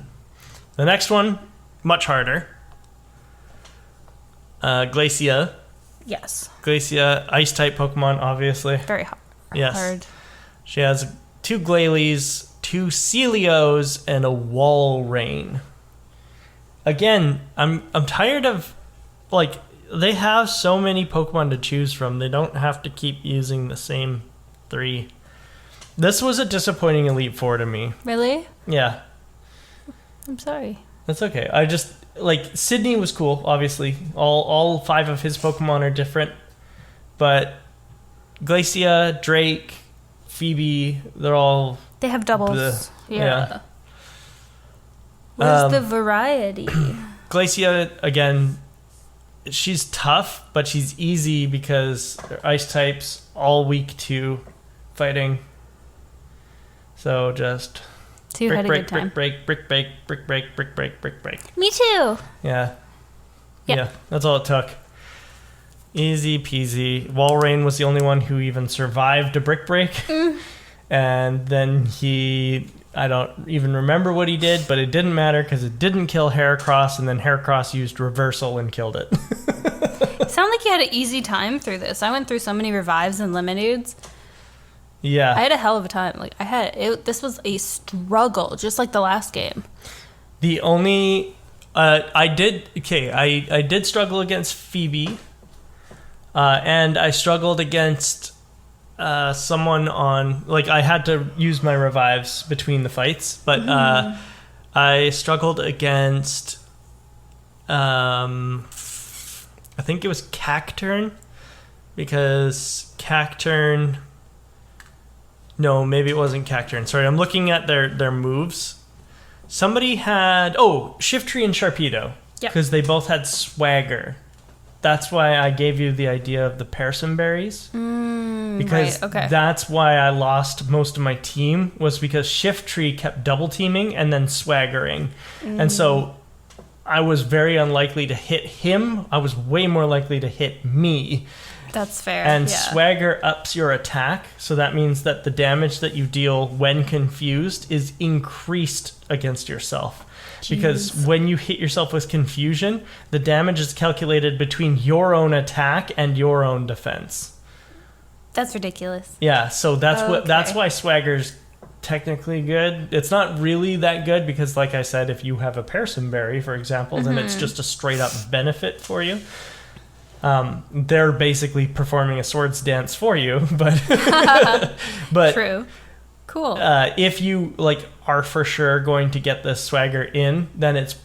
Speaker 2: The next one, much harder. Glacia.
Speaker 1: Yes.
Speaker 2: Glacia, ice-type Pokemon, obviously.
Speaker 1: Very hard.
Speaker 2: Yes.
Speaker 1: Hard.
Speaker 2: She has 2 Glalie, 2 Celios, and a Walrein. Again, I'm tired of, like, they have so many Pokemon to choose from. They don't have to keep using the same 3. This was a disappointing Elite Four to me.
Speaker 1: Really?
Speaker 2: Yeah.
Speaker 1: I'm sorry.
Speaker 2: That's okay. I just, like, Sydney was cool, obviously. All 5 of his Pokemon are different. But Glacia, Drake, Phoebe, they're all...
Speaker 1: They have doubles.
Speaker 2: Bleh.
Speaker 1: Yeah. Where's the variety?
Speaker 2: Glacia, again, she's tough, but she's easy because they're ice types, all weak to fighting. So just...
Speaker 1: Two had a good time.
Speaker 2: Brick break.
Speaker 1: Me too.
Speaker 2: Yeah.
Speaker 1: Yep.
Speaker 2: Yeah, that's all it took. Easy peasy. Walrein was the only one who even survived a brick break. And then I don't even remember what he did, but it didn't matter because it didn't kill Heracross, and then Heracross used Reversal and killed it.
Speaker 1: It sounded like you had an easy time through this. I went through so many revives and lemonades.
Speaker 2: Yeah.
Speaker 1: I had a hell of a time. Like this was a struggle, just like the last game.
Speaker 2: The only I did struggle against Phoebe, and I struggled against someone on, like, I had to use my revives between the fights, but I struggled against I think it was Cacturn, because Cacturn... No, maybe it wasn't Cacturn. Sorry, I'm looking at their moves. Somebody had... Oh, Shiftry and Sharpedo. Because they both had Swagger. That's why I gave you the idea of the Person Berries. Because that's why I lost most of my team, was because Shiftry kept double teaming and then swaggering. And so I was very unlikely to hit him. I was way more likely to hit me.
Speaker 1: That's fair.
Speaker 2: And Swagger ups your attack, so that means that the damage that you deal when confused is increased against yourself. Jeez. Because when you hit yourself with confusion, the damage is calculated between your own attack and your own defense.
Speaker 1: That's ridiculous.
Speaker 2: Yeah, so that's why Swagger's technically good. It's not really that good because, like I said, if you have a Personberry, for example, then it's just a straight up benefit for you. They're basically performing a swords dance for you, but
Speaker 1: True. Cool.
Speaker 2: If you like are for sure going to get the swagger in, then it's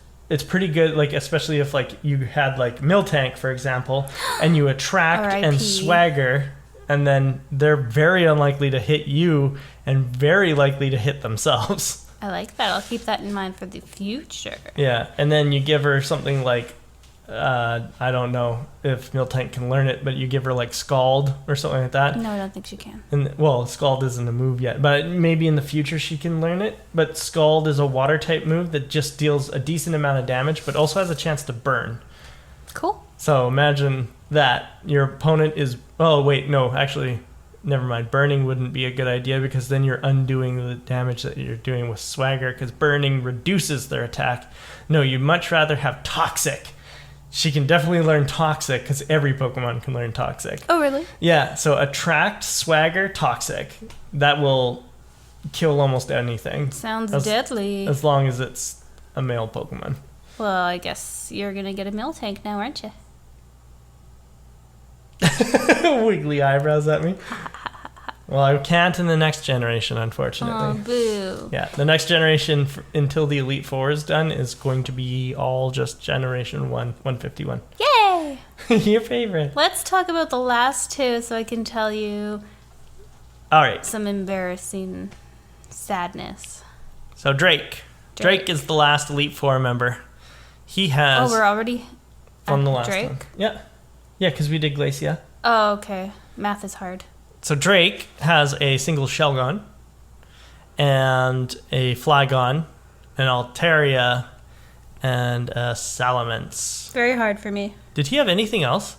Speaker 2: pretty good. Like especially if like you had like Miltank, for example, and you attract and swagger, and then they're very unlikely to hit you and very likely to hit themselves.
Speaker 1: I like that. I'll keep that in mind for the future.
Speaker 2: Yeah, and then you give her something like I don't know if Miltank can learn it, but you give her like Scald or something like that.
Speaker 1: No, I don't think she can.
Speaker 2: And well, Scald isn't a move yet, but maybe in the future she can learn it. But Scald is a water type move that just deals a decent amount of damage, but also has a chance to burn.
Speaker 1: Cool.
Speaker 2: So imagine that your opponent is. Oh wait, no, actually, never mind. Burning wouldn't be a good idea because then you're undoing the damage that you're doing with Swagger because burning reduces their attack. No, you'd much rather have Toxic. She can definitely learn Toxic because every Pokemon can learn Toxic.
Speaker 1: Oh, really?
Speaker 2: Yeah, so Attract, Swagger, Toxic. That will kill almost anything.
Speaker 1: Sounds deadly.
Speaker 2: As long as it's a male Pokemon.
Speaker 1: Well, I guess you're going to get a Miltank now, aren't you?
Speaker 2: Wiggly eyebrows at me. Well, I can't in the next generation, unfortunately.
Speaker 1: Oh, boo.
Speaker 2: Yeah, the next generation until the Elite Four is done is going to be all just Generation 151.
Speaker 1: Yay!
Speaker 2: Your favorite.
Speaker 1: Let's talk about the last two so I can tell you
Speaker 2: All right.
Speaker 1: some embarrassing sadness.
Speaker 2: So Drake. Drake is the last Elite Four member. He has...
Speaker 1: Oh, we're already
Speaker 2: on the
Speaker 1: at
Speaker 2: last
Speaker 1: Drake?
Speaker 2: one. Yeah. Yeah, because we did Glacia.
Speaker 1: Oh, okay. Math is hard.
Speaker 2: So Drake has a single Shelgon and a Flygon, an Altaria, and a Salamence.
Speaker 1: Very hard for me.
Speaker 2: Did he have anything else?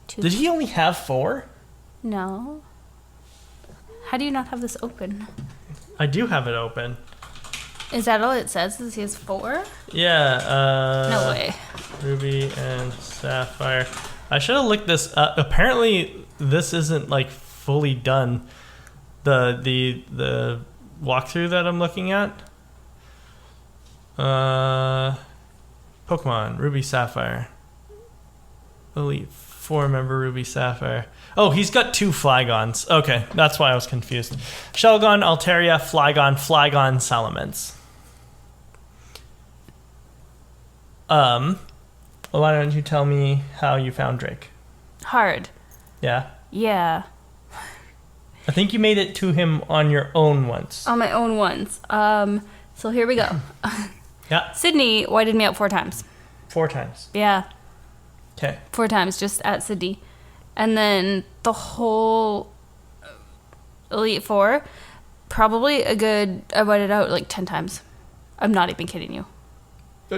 Speaker 2: Did he only have 4?
Speaker 1: No. How do you not have this open?
Speaker 2: I do have it open.
Speaker 1: Is that all it says? Is he has 4?
Speaker 2: Yeah.
Speaker 1: No way.
Speaker 2: Ruby and Sapphire. I should have looked this up. Apparently, this isn't like fully done. The walkthrough that I'm looking at. Pokemon Ruby Sapphire. Elite 4 member Ruby Sapphire. Oh, he's got 2 Flygons. Okay, that's why I was confused. Shelgon, Altaria, Flygon, Salamence. Why don't you tell me how you found Drake?
Speaker 1: Hard.
Speaker 2: Yeah?
Speaker 1: Yeah.
Speaker 2: I think you made it to him on your own once.
Speaker 1: On my own once. So here we go.
Speaker 2: Yeah.
Speaker 1: Sydney whited me out 4 times.
Speaker 2: 4 times.
Speaker 1: Yeah.
Speaker 2: Okay.
Speaker 1: 4 times just at Sydney. And then the whole Elite Four, probably I whited out like 10 times. I'm not even kidding you.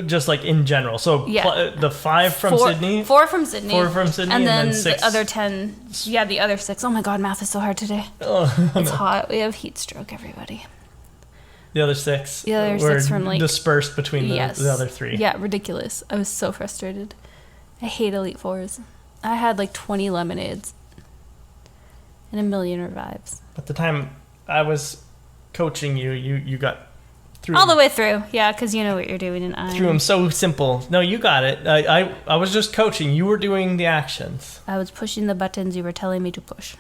Speaker 2: Just like in general. So
Speaker 1: yeah.
Speaker 2: The 5 from Sydney?
Speaker 1: 4 from Sydney.
Speaker 2: 4 from Sydney
Speaker 1: and then
Speaker 2: 6.
Speaker 1: The other 10. Yeah, the other 6. Oh my god, math is so hard today.
Speaker 2: Oh,
Speaker 1: it's hot. We have heat stroke, everybody.
Speaker 2: The other 6
Speaker 1: The other 6 from like
Speaker 2: dispersed between the other 3.
Speaker 1: Yeah, ridiculous. I was so frustrated. I hate Elite Fours. I had like 20 lemonades and a million revives.
Speaker 2: At the time I was coaching you got through
Speaker 1: all the way through. Yeah, because you know what you're doing, and I
Speaker 2: through them so simple. No, you got it. I was just coaching. You were doing the actions.
Speaker 1: I was pushing the buttons you were telling me to push.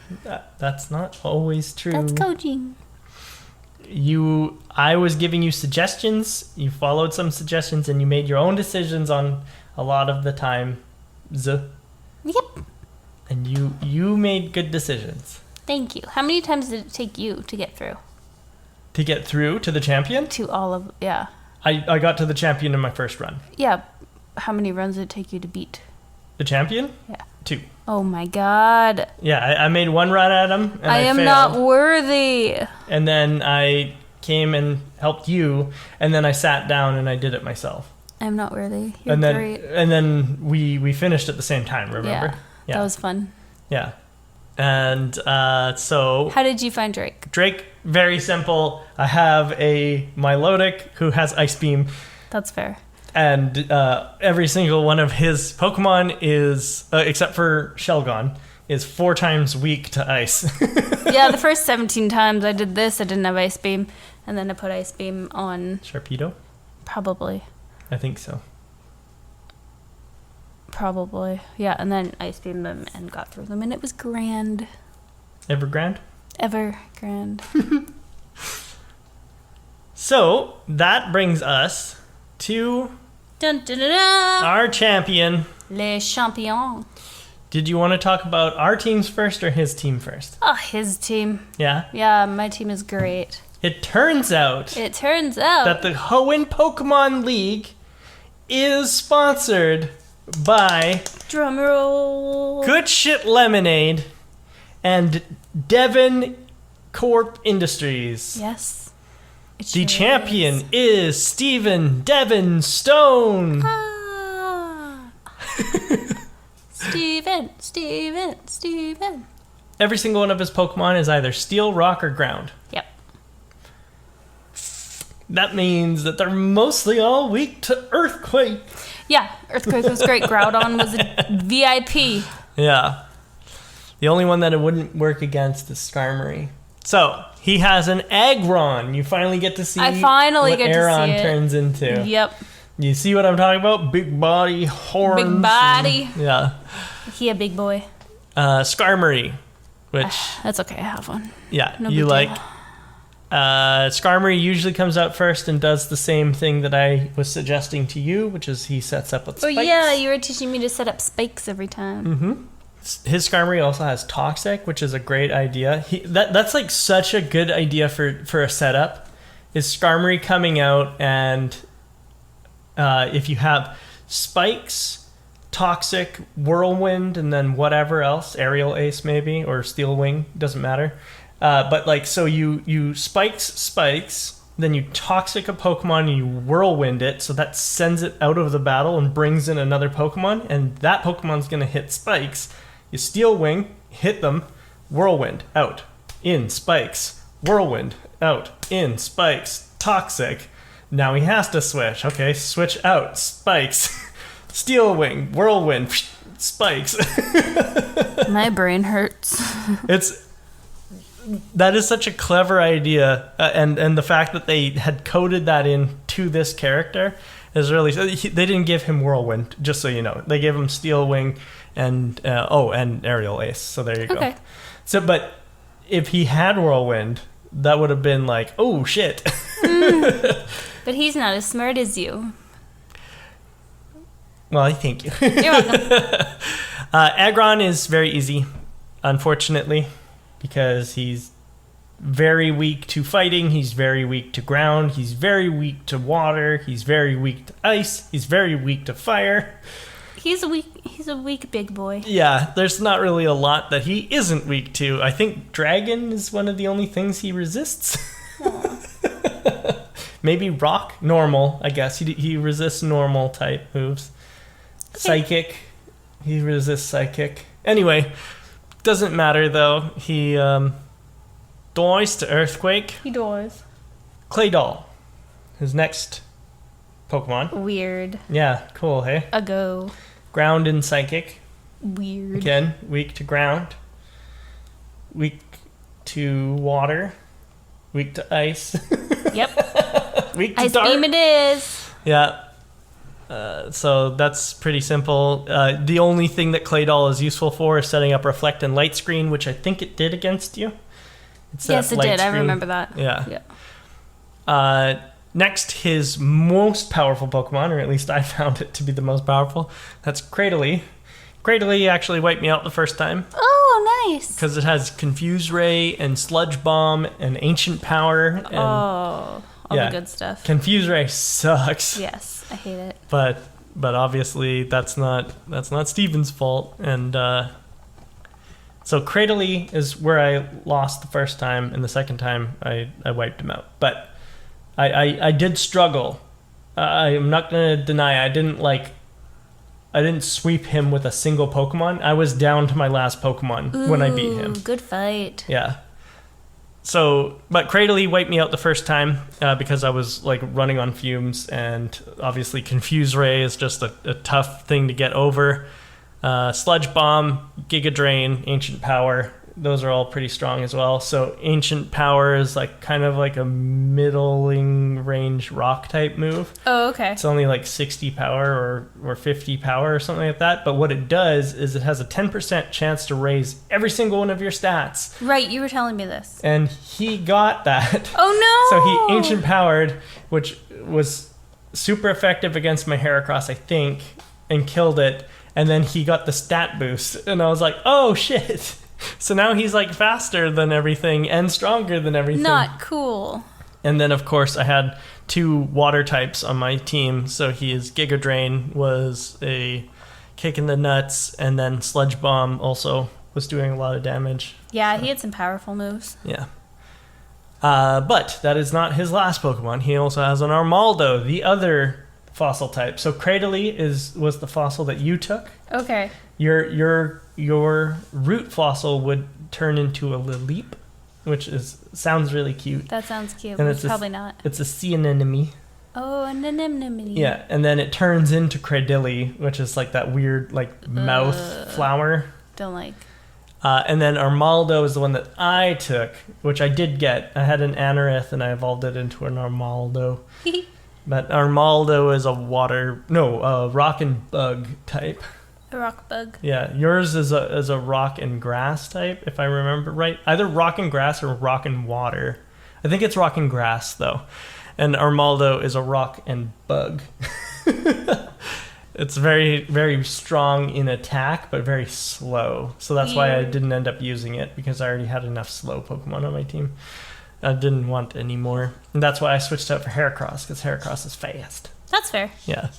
Speaker 2: That's not always true.
Speaker 1: That's coaching.
Speaker 2: I was giving you suggestions. You followed some suggestions, and you made your own decisions on a lot of the time.
Speaker 1: Yep.
Speaker 2: And you made good decisions.
Speaker 1: Thank you. How many times did it take you to get through?
Speaker 2: To get through to the champion?
Speaker 1: To all of, yeah.
Speaker 2: I got to the champion in my first run.
Speaker 1: Yeah. How many runs did it take you to beat?
Speaker 2: The champion?
Speaker 1: Yeah.
Speaker 2: 2.
Speaker 1: Oh my god.
Speaker 2: Yeah, I made 1 run at him, and I
Speaker 1: am
Speaker 2: failed.
Speaker 1: not worthy.
Speaker 2: And then I came and helped you, and then I sat down and I did it myself.
Speaker 1: I'm not worthy. You're great.
Speaker 2: And then we finished at the same time, remember?
Speaker 1: Yeah. That was fun.
Speaker 2: Yeah. And so...
Speaker 1: How did you find Drake?
Speaker 2: Drake, very simple. I have a Milotic who has Ice Beam.
Speaker 1: That's fair.
Speaker 2: And every single one of his Pokemon is, except for Shelgon, is 4 times weak to ice.
Speaker 1: Yeah, the first 17 times I did this, I didn't have Ice Beam. And then I put Ice Beam on...
Speaker 2: Sharpedo?
Speaker 1: Probably.
Speaker 2: I think so.
Speaker 1: Probably. Yeah, and then Ice Beam them and got through them, and it was grand.
Speaker 2: Evergrande?
Speaker 1: Evergrande.
Speaker 2: So, that brings us to
Speaker 1: Dun, dun, dun, dun.
Speaker 2: our champion.
Speaker 1: Les Champions.
Speaker 2: Did you want to talk about our teams first or his team first?
Speaker 1: Oh, his team.
Speaker 2: Yeah?
Speaker 1: Yeah, my team is great.
Speaker 2: It turns out that the Hoenn Pokemon League is sponsored by
Speaker 1: Drumroll.
Speaker 2: Good Shit Lemonade and Devon Corp Industries.
Speaker 1: Yes.
Speaker 2: The champion is Stephen Devon Stone.
Speaker 1: Ah. Steven.
Speaker 2: Every single one of his Pokemon is either Steel, Rock, or Ground.
Speaker 1: Yep.
Speaker 2: That means that they're mostly all weak to Earthquake.
Speaker 1: Yeah, Earthquake was great. Groudon was a VIP.
Speaker 2: Yeah. The only one that it wouldn't work against is Skarmory. So, he has an Aggron. You finally get to see
Speaker 1: I finally
Speaker 2: what
Speaker 1: get
Speaker 2: Aeron
Speaker 1: to see it.
Speaker 2: turns into.
Speaker 1: Yep.
Speaker 2: You see what I'm talking about? Big body, horns.
Speaker 1: Big body.
Speaker 2: Yeah.
Speaker 1: He a big boy.
Speaker 2: Skarmory, which...
Speaker 1: That's okay, I have one.
Speaker 2: Yeah,
Speaker 1: No
Speaker 2: you
Speaker 1: big
Speaker 2: like.
Speaker 1: deal.
Speaker 2: Skarmory usually comes out first and does the same thing that I was suggesting to you, which is he sets up with
Speaker 1: Oh
Speaker 2: spikes.
Speaker 1: yeah, you were teaching me to set up spikes every time.
Speaker 2: Mm-hmm. His Skarmory also has Toxic, which is a great idea. That's like such a good idea for a setup. Is Skarmory coming out and if you have spikes, Toxic, Whirlwind, and then whatever else, Aerial Ace maybe, or Steel Wing, doesn't matter. But like, so you spikes, then you Toxic a Pokemon and you Whirlwind it, so that sends it out of the battle and brings in another Pokemon, and that Pokemon's gonna hit spikes. You Steel Wing, hit them, Whirlwind, out, in, spikes, Whirlwind, out, in, spikes, Toxic. Now he has to switch. Okay, switch out, spikes, Steel Wing, Whirlwind, spikes.
Speaker 1: My brain hurts.
Speaker 2: That is such a clever idea, and the fact that they had coded that into this character is really... They didn't give him Whirlwind, just so you know. They gave him Steel Wing and Aerial Ace, so there you go.
Speaker 1: Okay.
Speaker 2: So, but if he had Whirlwind, that would have been like, oh, shit.
Speaker 1: But he's not as smart as you.
Speaker 2: Well, thank you.
Speaker 1: You're welcome.
Speaker 2: Aggron is very easy, unfortunately, because he's very weak to fighting, he's very weak to ground, he's very weak to water, he's very weak to ice, he's very weak to fire.
Speaker 1: He's a weak big boy.
Speaker 2: Yeah, there's not really a lot that he isn't weak to. I think Dragon is one of the only things he resists. Maybe Rock, normal, I guess. He resists normal type moves. Okay. Psychic, he resists Psychic. Anyway, doesn't matter though. He dies to Earthquake.
Speaker 1: He does.
Speaker 2: Claydol, his next Pokemon.
Speaker 1: Weird.
Speaker 2: Yeah, cool, hey?
Speaker 1: A go.
Speaker 2: Ground and Psychic.
Speaker 1: Weird.
Speaker 2: Again, weak to ground. Weak to water. Weak to ice.
Speaker 1: Yep.
Speaker 2: Weak to
Speaker 1: Ice
Speaker 2: dark.
Speaker 1: Beam it is.
Speaker 2: Yeah. So that's pretty simple. The only thing that Claydol is useful for is setting up Reflect and Light Screen, which I think it did against you.
Speaker 1: Yes, it did. I remember that.
Speaker 2: Yeah. Next, his most powerful Pokemon, or at least I found it to be the most powerful, that's Cradily. Cradily actually wiped me out the first time.
Speaker 1: Oh, nice.
Speaker 2: Because it has Confuse Ray and Sludge Bomb and Ancient Power. And
Speaker 1: all the good stuff.
Speaker 2: Confuse Ray sucks.
Speaker 1: Yes, I hate it.
Speaker 2: But obviously that's not Steven's fault. And so Cradily is where I lost the first time, and the second time I wiped him out. But I did struggle. I'm not gonna deny I didn't sweep him with a single Pokemon. I was down to my last Pokemon when I beat him.
Speaker 1: Good fight.
Speaker 2: Yeah. So, but Cradily wiped me out the first time because I was like running on fumes, and obviously Confuse Ray is just a tough thing to get over. Sludge Bomb, Giga Drain, Ancient Power. Those are all pretty strong as well. So Ancient Power is like kind of like a middling range rock type move.
Speaker 1: Oh, okay.
Speaker 2: It's only like 60 power or 50 power or something like that. But what it does is it has a 10% chance to raise every single one of your stats.
Speaker 1: Right, you were telling me this.
Speaker 2: And he got that.
Speaker 1: Oh, no!
Speaker 2: So he Ancient Powered, which was super effective against my Heracross, I think, and killed it. And then he got the stat boost. And I was like, oh, shit. So now he's like faster than everything and stronger than everything.
Speaker 1: Not cool.
Speaker 2: And then, of course, I had 2 water types on my team. So his Giga Drain was a kick in the nuts. And then Sludge Bomb also was doing a lot of damage.
Speaker 1: Yeah, he had some powerful moves.
Speaker 2: Yeah. But that is not his last Pokemon. He also has an Armaldo, the other fossil type. So Cradily was the fossil that you took.
Speaker 1: Okay.
Speaker 2: Your root fossil would turn into a Lileep, which sounds really cute.
Speaker 1: That sounds cute,
Speaker 2: And
Speaker 1: but probably not.
Speaker 2: It's a sea anemone.
Speaker 1: Oh, an anemone.
Speaker 2: Yeah, and then it turns into Cradily, which is like that weird like mouth flower.
Speaker 1: Don't like.
Speaker 2: And then Armaldo is the one that I took, which I did get. I had an Anorith and I evolved it into an Armaldo. But Armaldo is a rock and bug type.
Speaker 1: A rock bug.
Speaker 2: Yeah, yours is a rock and grass type, if I remember right. Either rock and grass or rock and water. I think it's rock and grass, though. And Armaldo is a rock and bug. It's very, very strong in attack, but very slow. So that's why I didn't end up using it, because I already had enough slow Pokemon on my team. I didn't want any more. And that's why I switched out for Heracross, because Heracross is fast.
Speaker 1: That's fair.
Speaker 2: Yeah.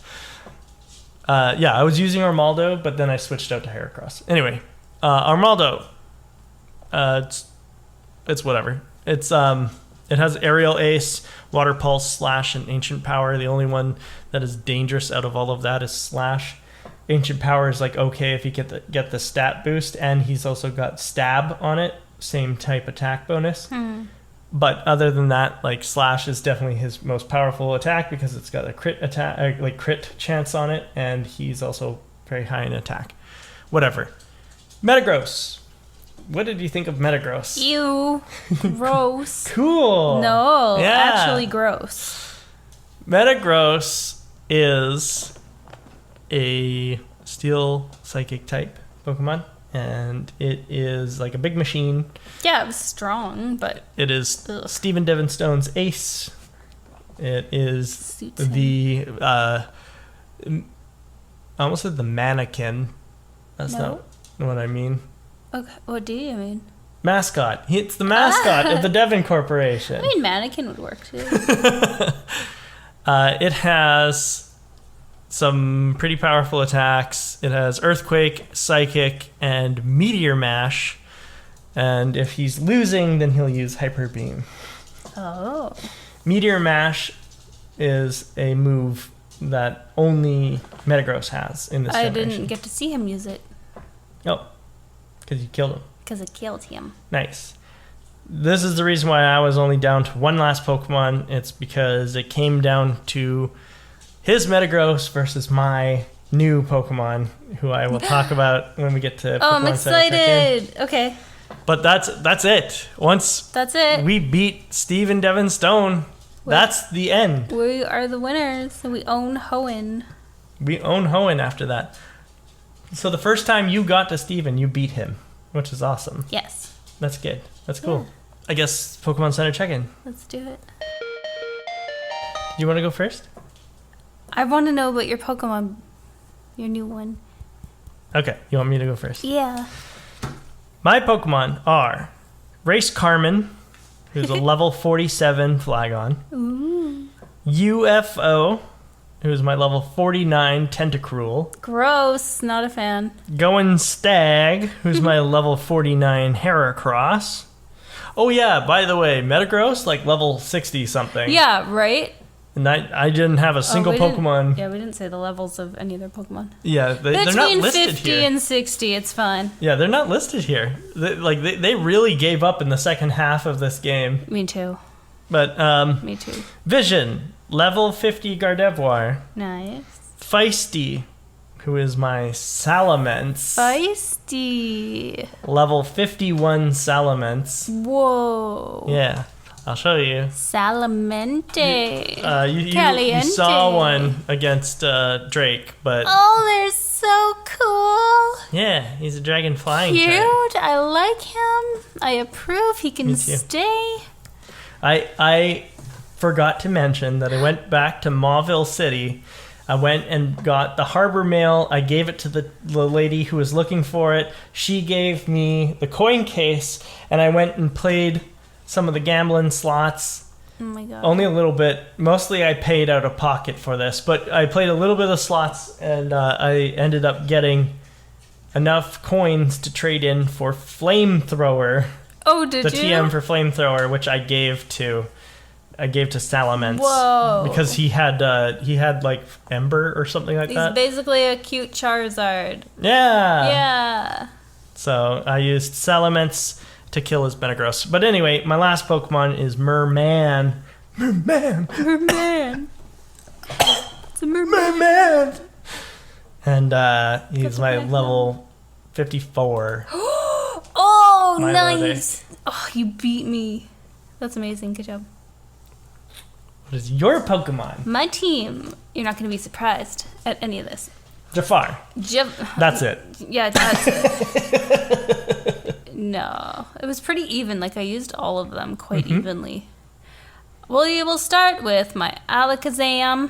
Speaker 2: I was using Armaldo, but then I switched out to Heracross. Anyway, Armaldo. It's whatever. It has Aerial Ace, Water Pulse, Slash, and Ancient Power. The only one that is dangerous out of all of that is Slash. Ancient Power is like okay if you get the stat boost, and he's also got Stab on it, same type attack bonus. But other than that, like Slash is definitely his most powerful attack because it's got a crit attack, crit chance on it, and he's also very high in attack. Whatever. Metagross. What did you think of Metagross?
Speaker 1: Ew. Gross.
Speaker 2: Cool.
Speaker 1: No,
Speaker 2: Yeah.
Speaker 1: actually gross.
Speaker 2: Metagross is a Steel Psychic type Pokemon, and it is like a big machine.
Speaker 1: Yeah, it was strong, but...
Speaker 2: It is
Speaker 1: Ugh.
Speaker 2: Stephen Devinstone's ace. It is
Speaker 1: Suits him.
Speaker 2: the... I almost said the mannequin. That's
Speaker 1: No.
Speaker 2: not what I mean.
Speaker 1: Okay, what do you mean?
Speaker 2: Mascot. It's the mascot of the Devon Corporation.
Speaker 1: I mean, mannequin would work too.
Speaker 2: It has some pretty powerful attacks. It has Earthquake, Psychic, and Meteor Mash. And if he's losing, then he'll use Hyper Beam.
Speaker 1: Oh.
Speaker 2: Meteor Mash is a move that only Metagross has in this
Speaker 1: I
Speaker 2: generation.
Speaker 1: didn't get to see him use it
Speaker 2: Oh, because you killed him.
Speaker 1: because it killed him.
Speaker 2: Nice. This is the reason why I was only down to one last Pokemon. It's because it came down to his Metagross versus my new Pokemon, who I will talk about when we get to Pokemon
Speaker 1: Oh, I'm
Speaker 2: Center Check-In.
Speaker 1: excited. Okay,
Speaker 2: But that's it. Once
Speaker 1: that's it.
Speaker 2: we beat Steve and Devin Stone, that's the end.
Speaker 1: We are the winners. We own Hoenn.
Speaker 2: We own Hoenn after that. So the first time you got to Steven, you beat him, which is awesome.
Speaker 1: Yes.
Speaker 2: That's good. That's cool. I guess Pokemon Center check-in.
Speaker 1: Let's do it.
Speaker 2: You want to go first?
Speaker 1: I want to know about your Pokemon, your new one.
Speaker 2: Okay, you want me to go first?
Speaker 1: Yeah.
Speaker 2: My Pokemon are Race Carmen, who's a level 47 Flagon.
Speaker 1: Ooh.
Speaker 2: UFO, who's my level 49 Tentacruel.
Speaker 1: Gross. Not a fan.
Speaker 2: Going Stag, who's my level 49 Heracross. Oh yeah, by the way, Metagross, like level 60 something.
Speaker 1: Yeah, right?
Speaker 2: And I didn't have a single
Speaker 1: we didn't-
Speaker 2: Pokemon.
Speaker 1: Yeah, we didn't say the levels of any other Pokemon.
Speaker 2: Yeah, they're not
Speaker 1: Between
Speaker 2: listed
Speaker 1: 50
Speaker 2: here.
Speaker 1: and 60, it's fine.
Speaker 2: Yeah, they're not listed here. They really gave up in the second half of this game.
Speaker 1: Me too.
Speaker 2: But
Speaker 1: Me too.
Speaker 2: Vision, level 50 Gardevoir.
Speaker 1: Nice.
Speaker 2: Feisty, who is my Salamence.
Speaker 1: Feisty.
Speaker 2: Level 51 Salamence.
Speaker 1: Whoa.
Speaker 2: Yeah, I'll show you.
Speaker 1: Salamente.
Speaker 2: You saw one against Drake, but...
Speaker 1: Oh, they're so cool.
Speaker 2: Yeah, he's a dragon flying
Speaker 1: Cute.
Speaker 2: type.
Speaker 1: I like him. I approve. He can stay.
Speaker 2: I forgot to mention that I went back to Mauville City. I went and got the harbor mail. I gave it to the lady who was looking for it. She gave me the coin case, and I went and played some of the gambling slots.
Speaker 1: Oh my god.
Speaker 2: Only a little bit. Mostly I paid out of pocket for this, but I played a little bit of slots, and I ended up getting enough coins to trade in for Flamethrower.
Speaker 1: Oh, did you?
Speaker 2: The TM for Flamethrower, which I gave to Salamence.
Speaker 1: Whoa.
Speaker 2: Because he had like Ember or something like that.
Speaker 1: He's basically a cute Charizard.
Speaker 2: Yeah.
Speaker 1: Yeah.
Speaker 2: So I used Salamence to kill his Metagross. But anyway, my last Pokemon is Merman. Merman.
Speaker 1: Merman. It's a merman.
Speaker 2: Merman. And he's my level 54.
Speaker 1: Oh,
Speaker 2: My
Speaker 1: nice. Oh, you beat me. That's amazing. Good job.
Speaker 2: What is your Pokemon?
Speaker 1: My team, you're not going to be surprised at any of this.
Speaker 2: Jafar. That's it.
Speaker 1: Yeah, that's it. No. It was pretty even. Like, I used all of them quite evenly. Well, you will start with my Alakazam,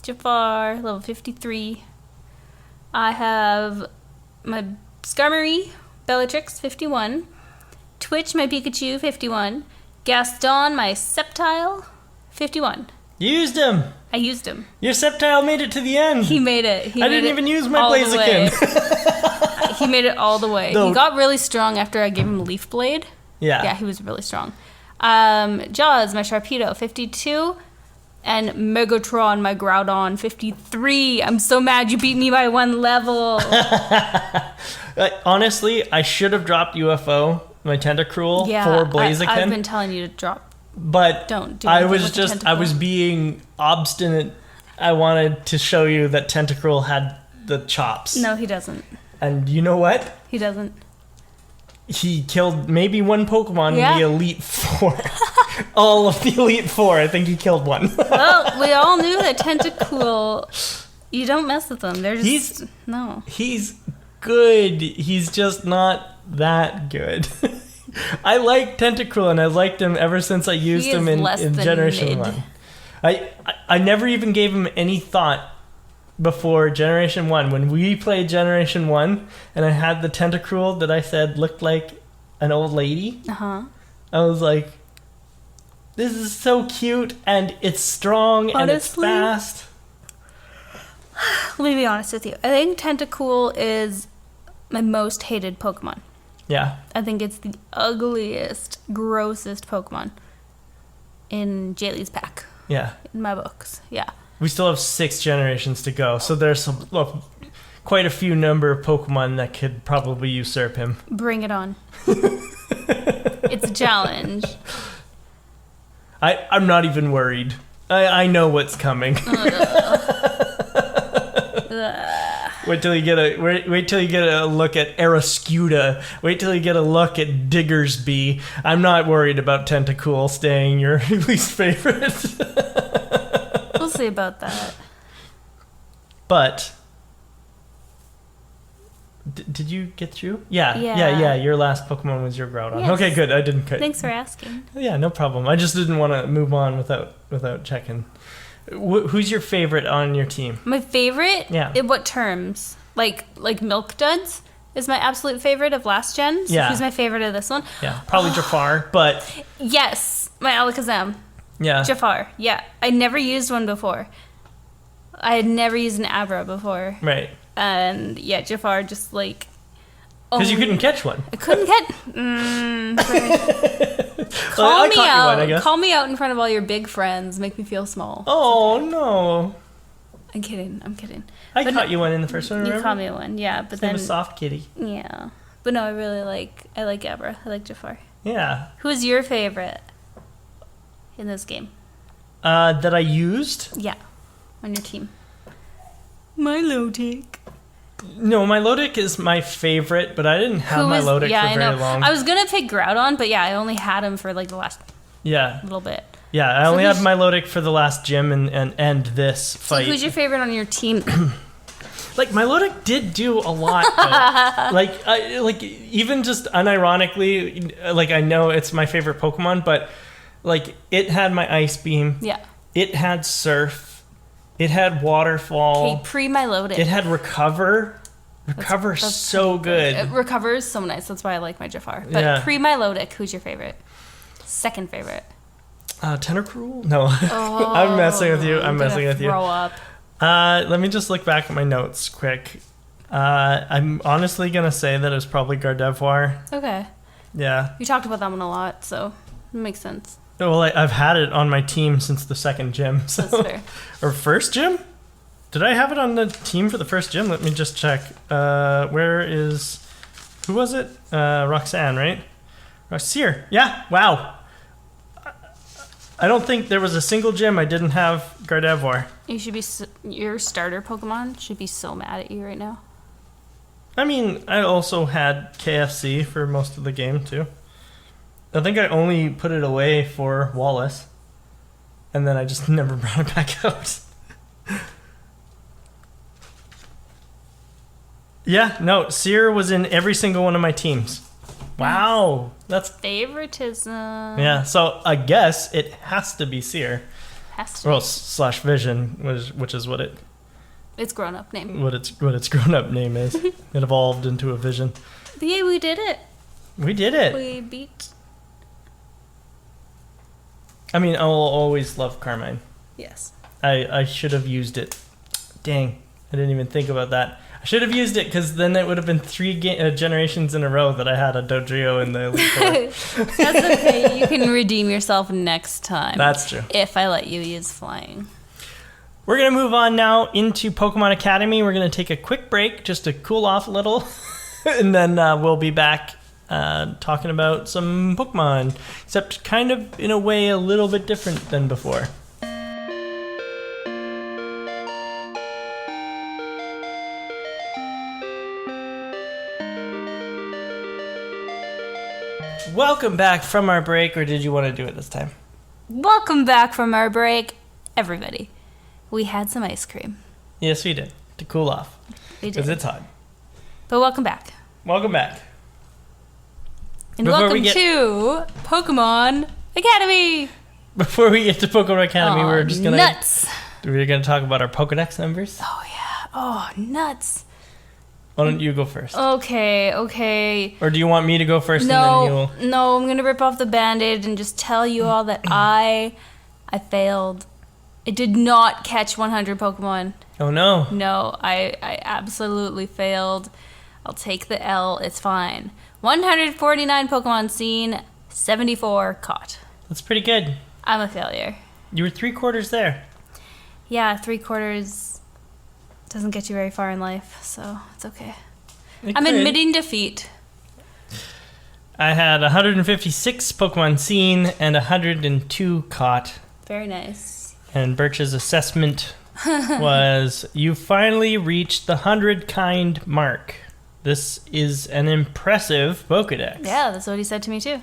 Speaker 1: Jafar, level 53. I have my Skarmory, Bellatrix, 51. Twitch, my Pikachu, 51. Gaston, my Sceptile, 51.
Speaker 2: You used him.
Speaker 1: I used him.
Speaker 2: Your Sceptile made it to the end.
Speaker 1: He made it.
Speaker 2: I didn't even use my Blaziken.
Speaker 1: He made it all the way.
Speaker 2: No.
Speaker 1: He got really strong after I gave him Leaf Blade.
Speaker 2: Yeah.
Speaker 1: Yeah, he was really strong. Jaws, my Sharpedo, 52. And Megatron, my Groudon, 53. I'm so mad you beat me by 1 level.
Speaker 2: Honestly, I should have dropped UFO, my Tentacruel, for Blaziken.
Speaker 1: I've been telling you to drop.
Speaker 2: But
Speaker 1: Don't do
Speaker 2: I
Speaker 1: anything
Speaker 2: was
Speaker 1: with the
Speaker 2: just, I
Speaker 1: Tentacle.
Speaker 2: was being obstinate. I wanted to show you that Tentacruel had the chops.
Speaker 1: No, he doesn't.
Speaker 2: And you know what?
Speaker 1: He doesn't.
Speaker 2: He killed maybe one Pokemon in the Elite Four. All of the Elite Four, I think he killed one.
Speaker 1: Well, we all knew that Tentacool, you don't mess with them. They're just, no.
Speaker 2: He's good. He's just not that good. I like Tentacruel, and I liked him ever since I used him in Generation 1. I never even gave him any thought before Generation 1. When we played Generation 1, and I had the Tentacruel that I said looked like an old lady, I was like, this is so cute, and it's strong, and it's fast.
Speaker 1: Let me be honest with you. I think Tentacool is my most hated Pokemon.
Speaker 2: Yeah.
Speaker 1: I think it's the ugliest, grossest Pokemon in Jaylee's pack.
Speaker 2: Yeah.
Speaker 1: In my books. Yeah.
Speaker 2: We still have 6 generations to go, so there's quite a few number of Pokemon that could probably usurp him.
Speaker 1: Bring it on. It's a challenge.
Speaker 2: I'm not even worried. I know what's coming. Wait till you get a look at Arascuda. Wait till you get a look at Diggersby. I'm not worried about Tentacool staying your least favorite.
Speaker 1: We'll see about that.
Speaker 2: But did you get through? Yeah. Your last Pokemon was your Groudon.
Speaker 1: Yes.
Speaker 2: Okay, good. I didn't cut.
Speaker 1: Thanks for asking.
Speaker 2: Yeah, no problem. I just didn't want to move on without checking. Who's your favorite on your team?
Speaker 1: My favorite?
Speaker 2: Yeah.
Speaker 1: In what terms? Like Milk Duds is my absolute favorite of last gen. So
Speaker 2: Yeah.
Speaker 1: who's my favorite of this one?
Speaker 2: Yeah, probably Jafar, but...
Speaker 1: Yes, my Alakazam.
Speaker 2: Yeah.
Speaker 1: Jafar, yeah. I never used one before. I had never used an Abra before.
Speaker 2: Right.
Speaker 1: And yeah, Jafar just like...
Speaker 2: Because you couldn't catch one.
Speaker 1: I couldn't catch... Call me out.
Speaker 2: One, I guess.
Speaker 1: Call me out in front of all your big friends. Make me feel small.
Speaker 2: Oh, no.
Speaker 1: I'm kidding.
Speaker 2: I caught you one in the first one, remember?
Speaker 1: You caught me one, yeah. But
Speaker 2: His
Speaker 1: then
Speaker 2: name was Soft Kitty.
Speaker 1: Yeah. But no, I like Abra. I like Jafar.
Speaker 2: Yeah.
Speaker 1: Who is your favorite in this game?
Speaker 2: That I used?
Speaker 1: Yeah. On your team. Milotic.
Speaker 2: No, Milotic is my favorite, but I didn't have Milotic for very long.
Speaker 1: I was going to pick Groudon, but yeah, I only had him for like the last little bit.
Speaker 2: Yeah, I only had Milotic for the last gym and this fight.
Speaker 1: So who's your favorite on your team?
Speaker 2: Like, Milotic did do a lot. Like, even just unironically, like, I know it's my favorite Pokemon, but, like, it had my Ice Beam.
Speaker 1: Yeah.
Speaker 2: It had Surf. It had Waterfall.
Speaker 1: Okay, pre-Milotic.
Speaker 2: It had Recover. Recover's so good.
Speaker 1: Recover is so nice. That's why I like my Jafar. But pre-Milotic, who's your favorite? Second favorite?
Speaker 2: Tentacruel? No. Oh, I'm messing with you. I'm messing with you.
Speaker 1: Throw up.
Speaker 2: Let me just look back at my notes quick. I'm honestly going to say that it was probably Gardevoir.
Speaker 1: Okay.
Speaker 2: Yeah.
Speaker 1: You talked about that one a lot, so it makes sense.
Speaker 2: Well, I've had it on my team since the second gym. So.
Speaker 1: That's fair.
Speaker 2: Or first gym? Did I have it on the team for the first gym? Let me just check. Who was it? Roxanne, right? Seer. Yeah, wow. I don't think there was a single gym I didn't have Gardevoir.
Speaker 1: Your starter Pokemon should be so mad at you right now.
Speaker 2: I mean, I also had KFC for most of the game, too. I think I only put it away for Wallace. And then I just never brought it back out. Yeah, no, Seer was in every single one of my teams. Wow, that's
Speaker 1: favoritism.
Speaker 2: Yeah, so I guess it has to be Seer.
Speaker 1: Has to.
Speaker 2: Well, / Vision, which is what
Speaker 1: its grown-up name.
Speaker 2: What its grown-up name is. It evolved into a Vision.
Speaker 1: But yeah, we did it.
Speaker 2: We did it.
Speaker 1: We beat.
Speaker 2: I mean, I'll always love Carmine.
Speaker 1: Yes.
Speaker 2: I should have used it. Dang, I didn't even think about that. I should have used it because then it would have been 3 generations in a row that I had a Dodrio in the Elite Four.
Speaker 1: That's okay. You can redeem yourself next time.
Speaker 2: That's true.
Speaker 1: If I let you use flying.
Speaker 2: We're going to move on now into Pokemon Academy. We're going to take a quick break just to cool off a little. And then we'll be back talking about some Pokemon. Except kind of in a way a little bit different than before. Welcome back from our break, or did you want to do it this time?
Speaker 1: Welcome back from our break, everybody. We had some ice cream.
Speaker 2: Yes, we did, to cool off.
Speaker 1: We did.
Speaker 2: Because it's hot.
Speaker 1: But welcome back.
Speaker 2: Welcome back.
Speaker 1: And welcome to Pokemon Academy.
Speaker 2: Before we get to Pokemon Academy, we're just going to...
Speaker 1: Nuts.
Speaker 2: We're going to talk about our Pokedex numbers.
Speaker 1: Oh, yeah. Oh, nuts.
Speaker 2: Why don't you go first?
Speaker 1: Okay.
Speaker 2: Or do you want me to go first and then you'll...
Speaker 1: No, I'm going to rip off the Band-Aid and just tell you all that I failed. I did not catch 100 Pokemon.
Speaker 2: Oh, no.
Speaker 1: No, I absolutely failed. I'll take the L. It's fine. 149 Pokemon seen, 74 caught.
Speaker 2: That's pretty good.
Speaker 1: I'm a failure.
Speaker 2: You were 3/4 there.
Speaker 1: Yeah, 3/4 doesn't get you very far in life, so it's okay. I'm admitting defeat.
Speaker 2: I had 156 Pokemon seen and 102 caught.
Speaker 1: Very nice.
Speaker 2: And Birch's assessment was, you finally reached the 100 kind mark. This is an impressive Pokedex.
Speaker 1: Yeah, that's what he said to me too.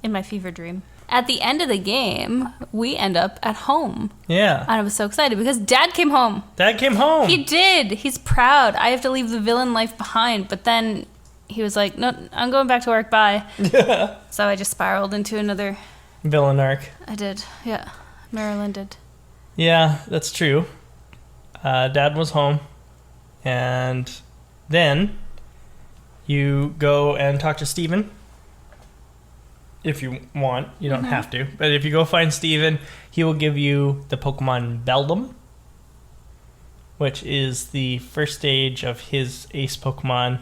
Speaker 1: In my fever dream. At the end of the game, we end up at home.
Speaker 2: Yeah.
Speaker 1: And I was so excited because Dad came home.
Speaker 2: Dad came home.
Speaker 1: He did. He's proud. I have to leave the villain life behind. But then he was like, no, I'm going back to work. Bye. So I just spiraled into another...
Speaker 2: villain arc.
Speaker 1: I did. Yeah. Marilyn did.
Speaker 2: Yeah, that's true. Dad was home. And then you go and talk to Steven. If you want, you don't have to. But if you go find Steven, he will give you the Pokemon Beldum, which is the first stage of his ace Pokemon.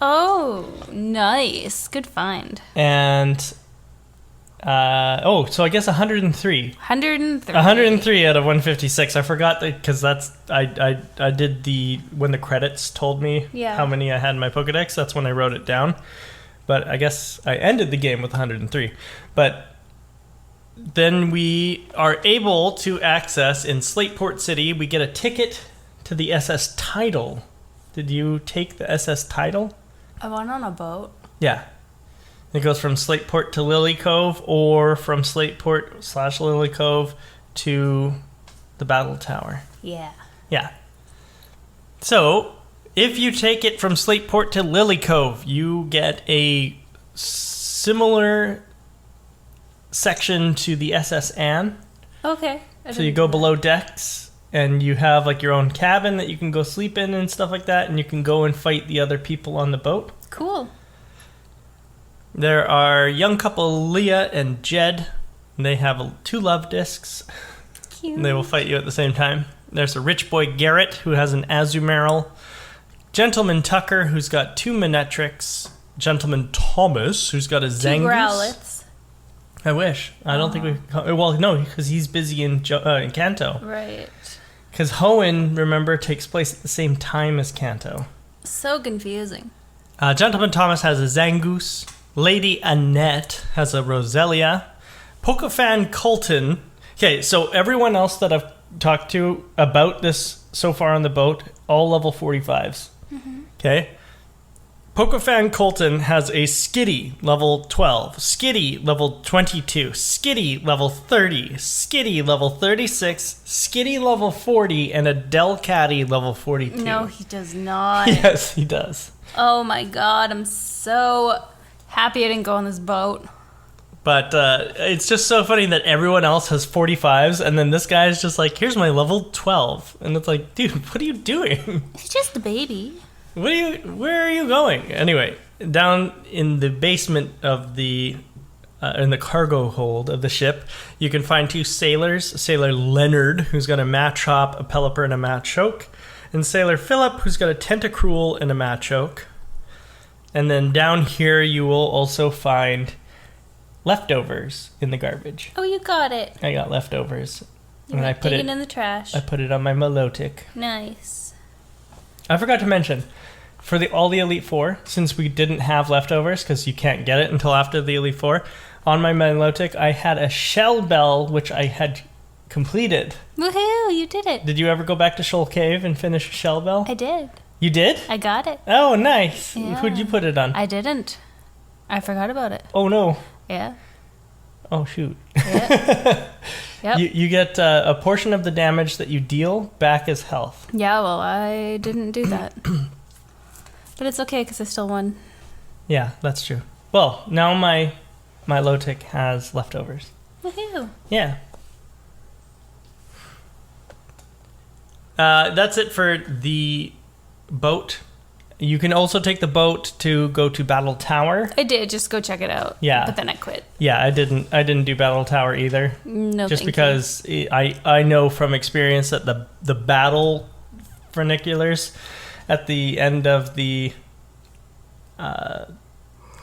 Speaker 1: Oh, nice. Good find.
Speaker 2: And, so I guess 103.
Speaker 1: 103.
Speaker 2: 103 out of 156. I forgot that because I did when the credits told me how many I had in my Pokedex, that's when I wrote it down. But I guess I ended the game with 103. But then we are able to access in Slateport City. We get a ticket to the SS Tidal Did you take the SS Tidal?
Speaker 1: I went on a boat.
Speaker 2: Yeah. It goes from Slateport to Lily Cove, or from Slateport / Lily Cove to the Battle Tower.
Speaker 1: Yeah.
Speaker 2: Yeah. So, if you take it from Slateport to Lily Cove, you get a similar section to the SS Anne.
Speaker 1: Okay.
Speaker 2: So you go below decks, and you have like your own cabin that you can go sleep in and stuff like that, and you can go and fight the other people on the boat.
Speaker 1: Cool.
Speaker 2: There are young couple Leah and Jed. They have 2 love discs.
Speaker 1: Cute.
Speaker 2: And they will fight you at the same time. There's a rich boy Garrett, who has an Azumaril. Gentleman Tucker, who's got 2 Manetrix. Gentleman Thomas, who's got a
Speaker 1: 2
Speaker 2: Zangoose.
Speaker 1: Growlithes.
Speaker 2: I wish. I don't think we... Well, no, because he's busy in Kanto.
Speaker 1: Right.
Speaker 2: Because Hoenn, remember, takes place at the same time as Kanto.
Speaker 1: So confusing.
Speaker 2: Gentleman Thomas has a Zangoose. Lady Annette has a Roselia. Pokefan Colton. Okay, so everyone else that I've talked to about this so far on the boat, all level 45s. Okay? Pokefan Colton has a Skitty level 12, Skitty level 22, Skitty level 30, Skitty level 36, Skitty level 40, and a Delcatty level 42.
Speaker 1: No, he does not.
Speaker 2: Yes, he does.
Speaker 1: Oh my god, I'm so happy I didn't go on this boat.
Speaker 2: But it's just so funny that everyone else has 45s, and then this guy's just like, here's my level 12. And it's like, dude, what are you doing?
Speaker 1: He's just a baby.
Speaker 2: Where are you going? Anyway, down in the basement of the, in the cargo hold of the ship, you can find 2 sailors. Sailor Leonard, who's got a Machop, a Pelipper, and a Machoke. And Sailor Philip, who's got a Tentacruel and a Machoke. And then down here, you will also find leftovers in the garbage.
Speaker 1: Oh, you got it.
Speaker 2: I got leftovers.
Speaker 1: You
Speaker 2: and I put it
Speaker 1: in the trash.
Speaker 2: I put it on my Milotic.
Speaker 1: Nice.
Speaker 2: I forgot to mention, for all the Elite Four, since we didn't have leftovers, because you can't get it until after the Elite Four, on my Milotic, I had a Shell Bell, which I had completed.
Speaker 1: Woohoo, you did it.
Speaker 2: Did you ever go back to Shoal Cave and finish Shell Bell?
Speaker 1: I did.
Speaker 2: You did?
Speaker 1: I got it.
Speaker 2: Oh, nice.
Speaker 1: Yeah.
Speaker 2: Who'd you put it on?
Speaker 1: I didn't. I forgot about it.
Speaker 2: Oh, no.
Speaker 1: Yeah.
Speaker 2: Oh, shoot.
Speaker 1: Yeah. Yep.
Speaker 2: You get a portion of the damage that you deal back as health.
Speaker 1: Yeah, well, I didn't do that. But it's okay, because I still won.
Speaker 2: Yeah, that's true. Well, now my Milotic has leftovers.
Speaker 1: Woohoo.
Speaker 2: Yeah. That's it for the boat. You can also take the boat to go to Battle Tower.
Speaker 1: I did, just go check it out.
Speaker 2: Yeah.
Speaker 1: But then I quit.
Speaker 2: Yeah, I didn't do Battle Tower either.
Speaker 1: No,
Speaker 2: just
Speaker 1: thank
Speaker 2: because I know from experience that the battle funiculars at the end of the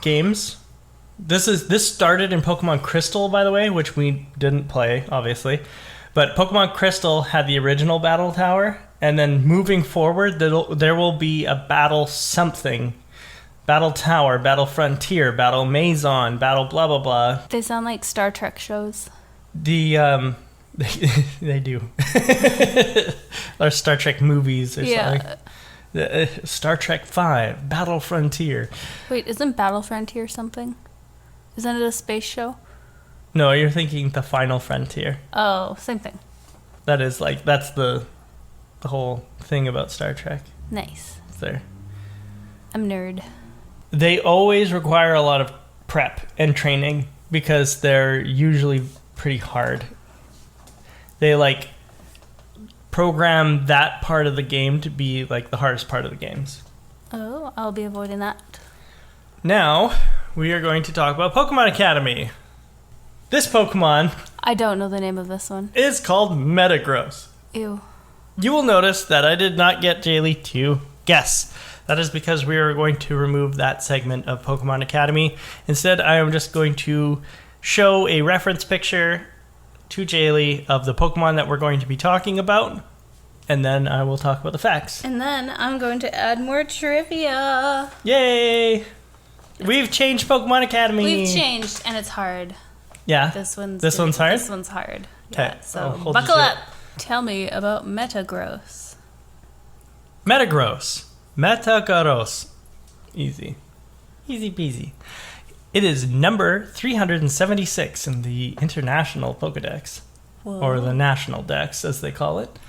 Speaker 2: games. This started in Pokemon Crystal, by the way, which we didn't play, obviously. But Pokemon Crystal had the original Battle Tower, and then moving forward, there will be a Battle something. Battle Tower, Battle Frontier, Battle Maison, Battle blah blah blah.
Speaker 1: They sound like Star Trek shows.
Speaker 2: They do. Or Star Trek movies or something. Star Trek 5, Battle Frontier.
Speaker 1: Wait, isn't Battle Frontier something? Isn't it a space show?
Speaker 2: No, you're thinking The Final Frontier.
Speaker 1: Oh, same thing.
Speaker 2: That's the whole thing about Star Trek.
Speaker 1: Nice.
Speaker 2: It's there.
Speaker 1: I'm nerd.
Speaker 2: They always require a lot of prep and training because they're usually pretty hard. They program that part of the game to be the hardest part of the games.
Speaker 1: Oh, I'll be avoiding that.
Speaker 2: Now, we are going to talk about Pokemon Academy. This Pokemon...
Speaker 1: I don't know the name of this one.
Speaker 2: ...is called Metagross.
Speaker 1: Ew.
Speaker 2: You will notice that I did not get Jaylee to guess. That is because we are going to remove that segment of Pokemon Academy. Instead, I am just going to show a reference picture to Jaylee of the Pokemon that we're going to be talking about, and then I will talk about the facts.
Speaker 1: And then I'm going to add more trivia.
Speaker 2: Yay! We've changed Pokemon Academy.
Speaker 1: We've changed, and it's hard.
Speaker 2: Yeah?
Speaker 1: This one's
Speaker 2: hard?
Speaker 1: This one's hard.
Speaker 2: Okay.
Speaker 1: Yeah, so buckle up. Tell me about Metagross.
Speaker 2: Metagross. Metagross. Easy. Easy peasy. It is number 376 in the International Pokedex.
Speaker 1: Whoa.
Speaker 2: Or the National Dex, as they call it.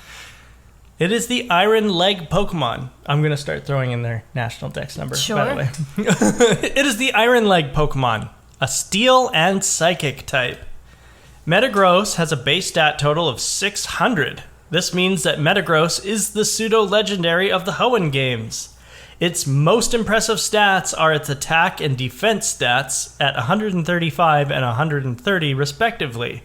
Speaker 2: It is the Iron Leg Pokemon. I'm going to start throwing in their National Dex number, by the way. It is the Iron Leg Pokemon, a Steel and Psychic type. Metagross has a base stat total of 600. This means that Metagross is the pseudo-legendary of the Hoenn games. Its most impressive stats are its attack and defense stats at 135 and 130 respectively.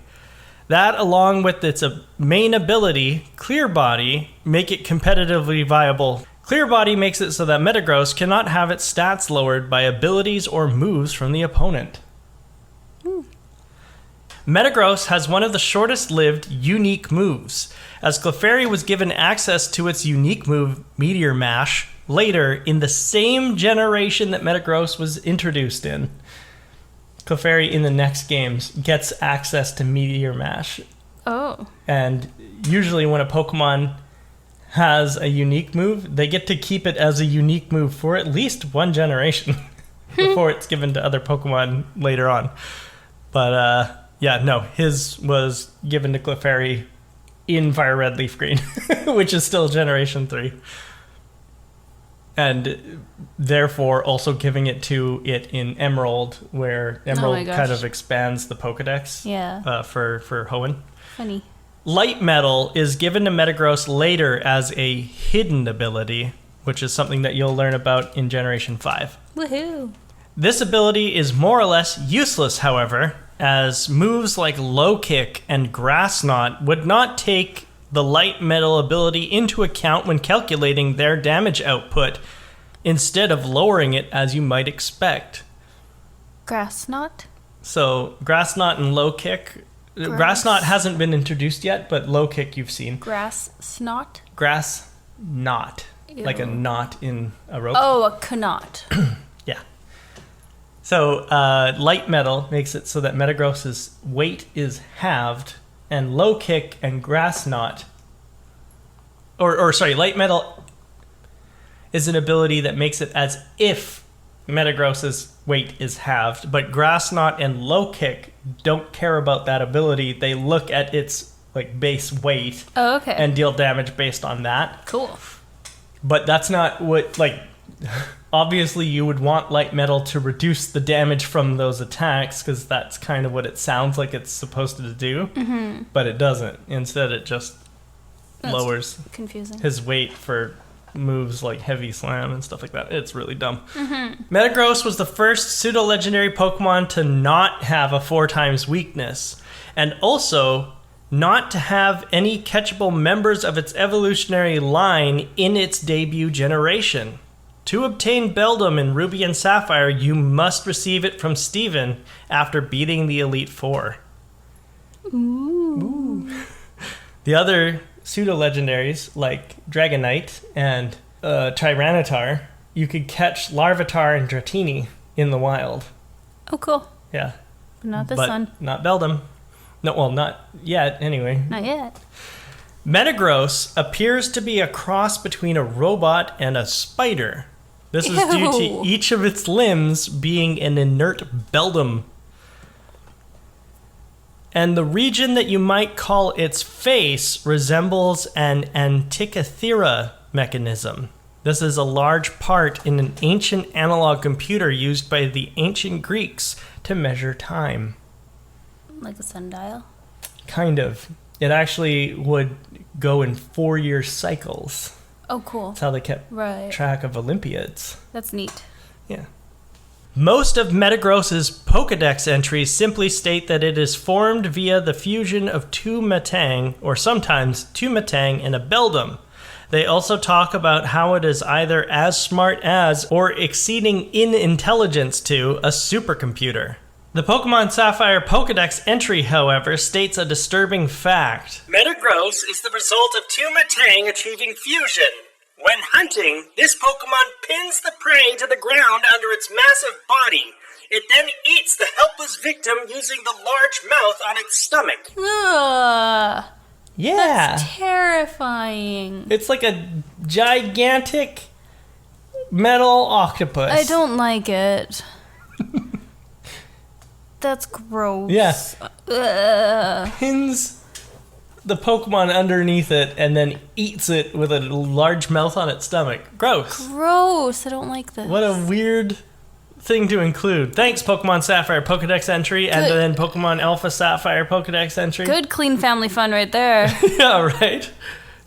Speaker 2: That, along with its main ability, Clear Body, make it competitively viable. Clear Body makes it so that Metagross cannot have its stats lowered by abilities or moves from the opponent. Metagross has one of the shortest-lived unique moves, as Clefairy was given access to its unique move, Meteor Mash, later in the same generation that Metagross was introduced in. Clefairy in the next games gets access to Meteor Mash.
Speaker 1: Oh.
Speaker 2: And usually when a Pokemon has a unique move, they get to keep it as a unique move for at least one generation before it's given to other Pokemon later on. But yeah, no, his was given to Clefairy in Fire Red Leaf Green, which is still Generation 3. And therefore also giving it to it in Emerald, where Emerald kind of expands the Pokedex for Hoenn.
Speaker 1: Funny.
Speaker 2: Light Metal is given to Metagross later as a hidden ability, which is something that you'll learn about in Generation 5.
Speaker 1: Woohoo!
Speaker 2: This ability is more or less useless, however, as moves like Low Kick and Grass Knot would not take the Light Metal ability into account when calculating their damage output, instead of lowering it as you might expect.
Speaker 1: Grass Knot?
Speaker 2: So, Grass Knot and Low Kick. Grass Knot hasn't been introduced yet, but Low Kick you've seen.
Speaker 1: Grass Snot?
Speaker 2: Grass Knot.
Speaker 1: Ew.
Speaker 2: Like a knot in a rope.
Speaker 1: Oh, a knot.
Speaker 2: Yeah. So, Light Metal makes it so that Metagross's weight is halved, and Low Kick and Grass Knot, Light Metal is an ability that makes it as if Metagross's weight is halved, but Grass Knot and Low Kick don't care about that ability. They look at its base weight and deal damage based on that.
Speaker 1: Cool.
Speaker 2: But that's not what, obviously you would want Light Metal to reduce the damage from those attacks, because that's kind of what it sounds like it's supposed to do. Mm-hmm. But it doesn't. Instead, it just lowers his weight for moves like Heavy Slam and stuff like that. It's really dumb. Mm-hmm. Metagross was the first pseudo-legendary Pokemon to not have a 4x weakness, and also not to have any catchable members of its evolutionary line in its debut generation. To obtain Beldum in Ruby and Sapphire, you must receive it from Steven after beating the Elite Four. Ooh. The other pseudo-legendaries, like Dragonite and Tyranitar, you could catch Larvitar and Dratini in the wild.
Speaker 1: Oh, cool.
Speaker 2: Yeah.
Speaker 1: But not this one.
Speaker 2: Not Beldum. No, well, not yet, anyway.
Speaker 1: Not yet.
Speaker 2: Metagross appears to be a cross between a robot and a spider. This is due to each of its limbs being an inert Beldum. And the region that you might call its face resembles an Antikythera mechanism. This is a large part in an ancient analog computer used by the ancient Greeks to measure time.
Speaker 1: Like a sundial?
Speaker 2: Kind of. It actually would go in 4-year cycles.
Speaker 1: Oh, cool.
Speaker 2: That's how they kept track of Olympiads.
Speaker 1: That's neat.
Speaker 2: Yeah. Most of Metagross's Pokedex entries simply state that it is formed via the fusion of two Metang, or sometimes two Metang and a Beldum. They also talk about how it is either as smart as or exceeding in intelligence to a supercomputer. The Pokemon Sapphire Pokedex entry, however, states a disturbing fact. Metagross is the result of two Metang achieving fusion. When hunting, this Pokemon pins the prey to the ground under its massive body. It then eats the helpless victim using the large mouth on its stomach.
Speaker 1: Ugh.
Speaker 2: Yeah.
Speaker 1: That's terrifying.
Speaker 2: It's like a gigantic metal octopus.
Speaker 1: I don't like it. That's gross.
Speaker 2: Yeah.
Speaker 1: Ugh.
Speaker 2: Pins the Pokemon underneath it and then eats it with a large mouth on its stomach. Gross.
Speaker 1: Gross. I don't like this.
Speaker 2: What a weird thing to include. Thanks, Pokemon Sapphire Pokedex entry, and then Pokemon Alpha Sapphire Pokedex entry.
Speaker 1: Good, clean family fun right there.
Speaker 2: Yeah, right?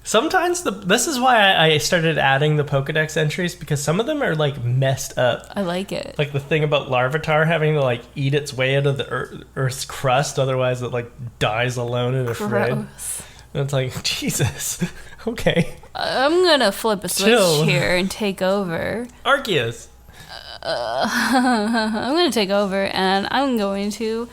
Speaker 2: Sometimes this is why I started adding the Pokedex entries, because some of them are like messed up.
Speaker 1: I like it.
Speaker 2: Like the thing about Larvitar having to like eat its way out of the Earth's crust, otherwise it like dies alone and afraid.
Speaker 1: Gross.
Speaker 2: And it's like, Jesus. Okay.
Speaker 1: I'm gonna flip a switch
Speaker 2: Chill.
Speaker 1: here and take over.
Speaker 2: Arceus.
Speaker 1: I'm gonna take over and I'm going to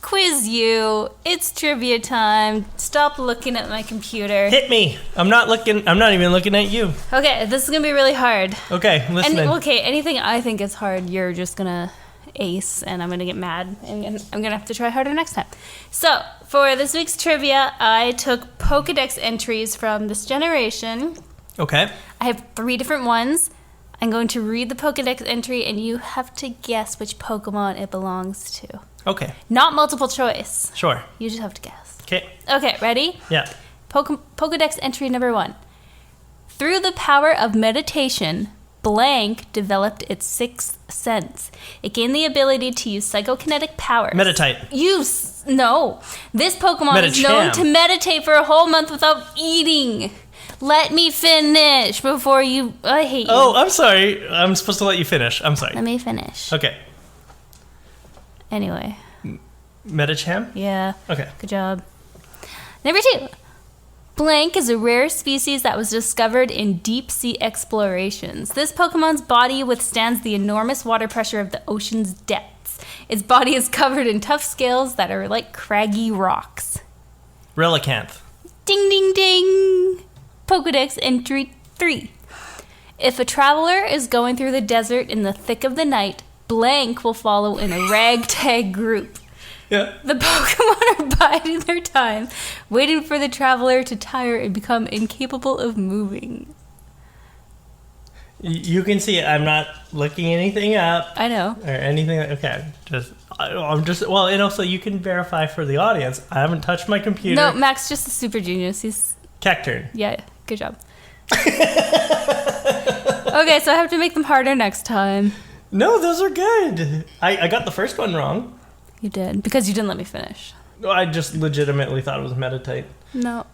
Speaker 1: quiz you. It's trivia time. Stop looking at my computer.
Speaker 2: Hit me. I'm not even looking at you.
Speaker 1: Okay, this is gonna be really hard.
Speaker 2: Okay, listening.
Speaker 1: Okay, anything I think is hard, you're just gonna ace, and I'm gonna get mad, and I'm gonna have to try harder next time. So, for this week's trivia, I took Pokedex entries from this generation.
Speaker 2: Okay.
Speaker 1: I have 3 different ones. I'm going to read the Pokedex entry, and you have to guess which Pokemon it belongs to.
Speaker 2: Okay.
Speaker 1: Not multiple choice.
Speaker 2: Sure.
Speaker 1: You just have to guess.
Speaker 2: Okay.
Speaker 1: Okay, ready?
Speaker 2: Yeah.
Speaker 1: Pokedex entry number 1. Through the power of meditation, blank developed its 6th sense. It gained the ability to use psychokinetic powers.
Speaker 2: Meditite.
Speaker 1: No. This Pokemon is known to meditate for a whole month without eating. Let me finish before you... I hate you.
Speaker 2: Oh, I'm sorry. I'm supposed to let you finish. I'm sorry.
Speaker 1: Let me finish.
Speaker 2: Okay.
Speaker 1: Anyway.
Speaker 2: Medicham?
Speaker 1: Yeah.
Speaker 2: Okay.
Speaker 1: Good job. Number 2. Blank is a rare species that was discovered in deep sea explorations. This Pokemon's body withstands the enormous water pressure of the ocean's depths. Its body is covered in tough scales that are like craggy rocks.
Speaker 2: Relicanth.
Speaker 1: Ding, ding, ding! Pokedex entry 3. If a traveler is going through the desert in the thick of the night, blank will follow in a ragtag group.
Speaker 2: Yeah.
Speaker 1: The Pokemon are biding their time, waiting for the traveler to tire and become incapable of moving.
Speaker 2: You can see I'm not looking anything up.
Speaker 1: I know.
Speaker 2: Or anything. Okay. Well, and also you can verify for the audience. I haven't touched my computer.
Speaker 1: No, Max just a super genius. He's...
Speaker 2: Cacturn.
Speaker 1: Yeah, good job. Okay, so I have to make them harder next time.
Speaker 2: No, those are good. I got the first one wrong.
Speaker 1: You did, because you didn't let me finish.
Speaker 2: I just legitimately thought it was Meditite.
Speaker 1: No.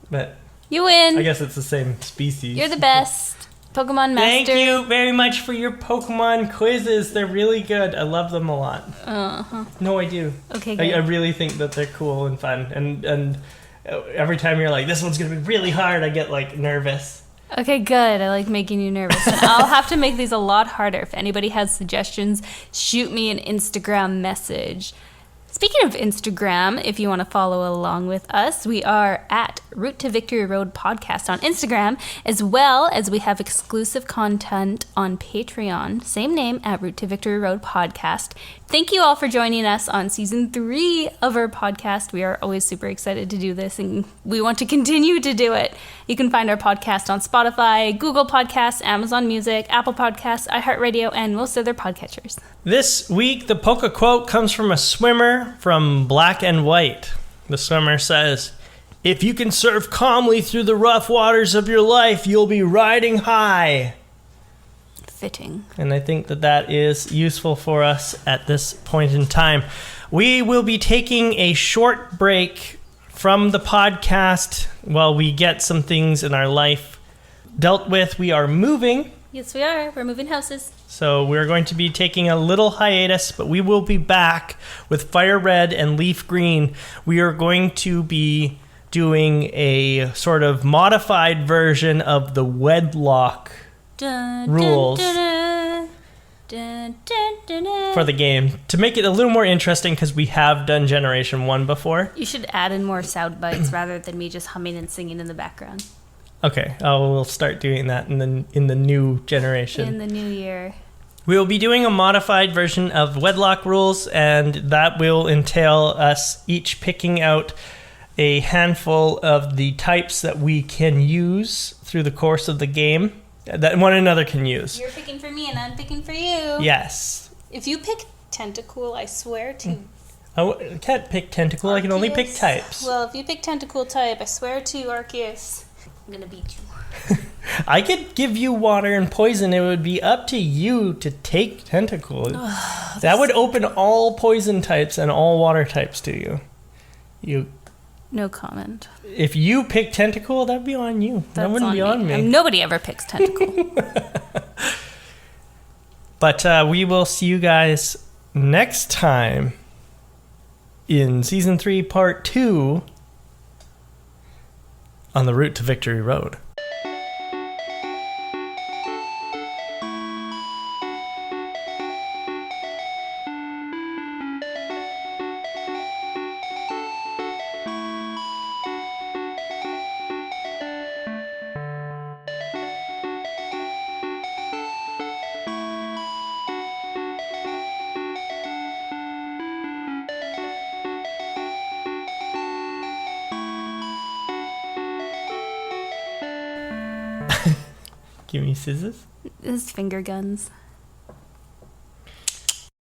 Speaker 2: But
Speaker 1: You win.
Speaker 2: I guess it's the same species.
Speaker 1: You're the best. Pokemon Master.
Speaker 2: Thank you very much for your Pokemon quizzes. They're really good. I love them a lot.
Speaker 1: Uh-huh.
Speaker 2: No, I do.
Speaker 1: Okay, good.
Speaker 2: I really think that they're cool and fun. And every time you're like, this one's going to be really hard, I get like nervous.
Speaker 1: Okay, good. I like making you nervous. And I'll have to make these a lot harder. If anybody has suggestions, shoot me an Instagram message. Speaking of Instagram, if you want to follow along with us, we are at Route to Victory Road Podcast on Instagram, as well as we have exclusive content on Patreon, same name, at Route to Victory Road Podcast. Thank you all for joining us on Season 3 of our podcast. We are always super excited to do this, and we want to continue to do it. You can find our podcast on Spotify, Google Podcasts, Amazon Music, Apple Podcasts, iHeartRadio, and most other podcatchers.
Speaker 2: This week, the Poke quote comes from a swimmer from Black and White. The swimmer says, "If you can surf calmly through the rough waters of your life, you'll be riding high."
Speaker 1: Fitting.
Speaker 2: And I think that that is useful for us at this point in time. We will be taking a short break from the podcast while we get some things in our life dealt with. We are moving.
Speaker 1: Yes, we are. We're moving houses.
Speaker 2: So we're going to be taking a little hiatus, but we will be back with Fire Red and Leaf Green. We are going to be doing a sort of modified version of the Wedlock rules for the game to make it a little more interesting, because we have done Generation 1 before.
Speaker 1: You should add in more sound bites rather than me just humming and singing in the background.
Speaker 2: Okay, we'll start doing that in the new generation.
Speaker 1: In the new year.
Speaker 2: We will be doing a modified version of Wedlock rules, and that will entail us each picking out a handful of the types that we can use through the course of the game. that one another can use.
Speaker 1: You're picking for me and I'm picking for you.
Speaker 2: Yes.
Speaker 1: If you pick Tentacool, I swear to...
Speaker 2: I can't pick Tentacool. I can only pick types.
Speaker 1: Well, if you pick Tentacool type, I swear to Arceus, I'm going to beat you.
Speaker 2: I could give you water and poison. It would be up to you to take Tentacool. That would open all poison types and all water types to you.
Speaker 1: No comment.
Speaker 2: If you pick Tentacool, that'd be on you. That wouldn't be on me.
Speaker 1: Nobody ever picks Tentacool.
Speaker 2: But we will see you guys next time in Season 3, Part 2 on the Route to Victory Road. Give me scissors.
Speaker 1: It's finger guns.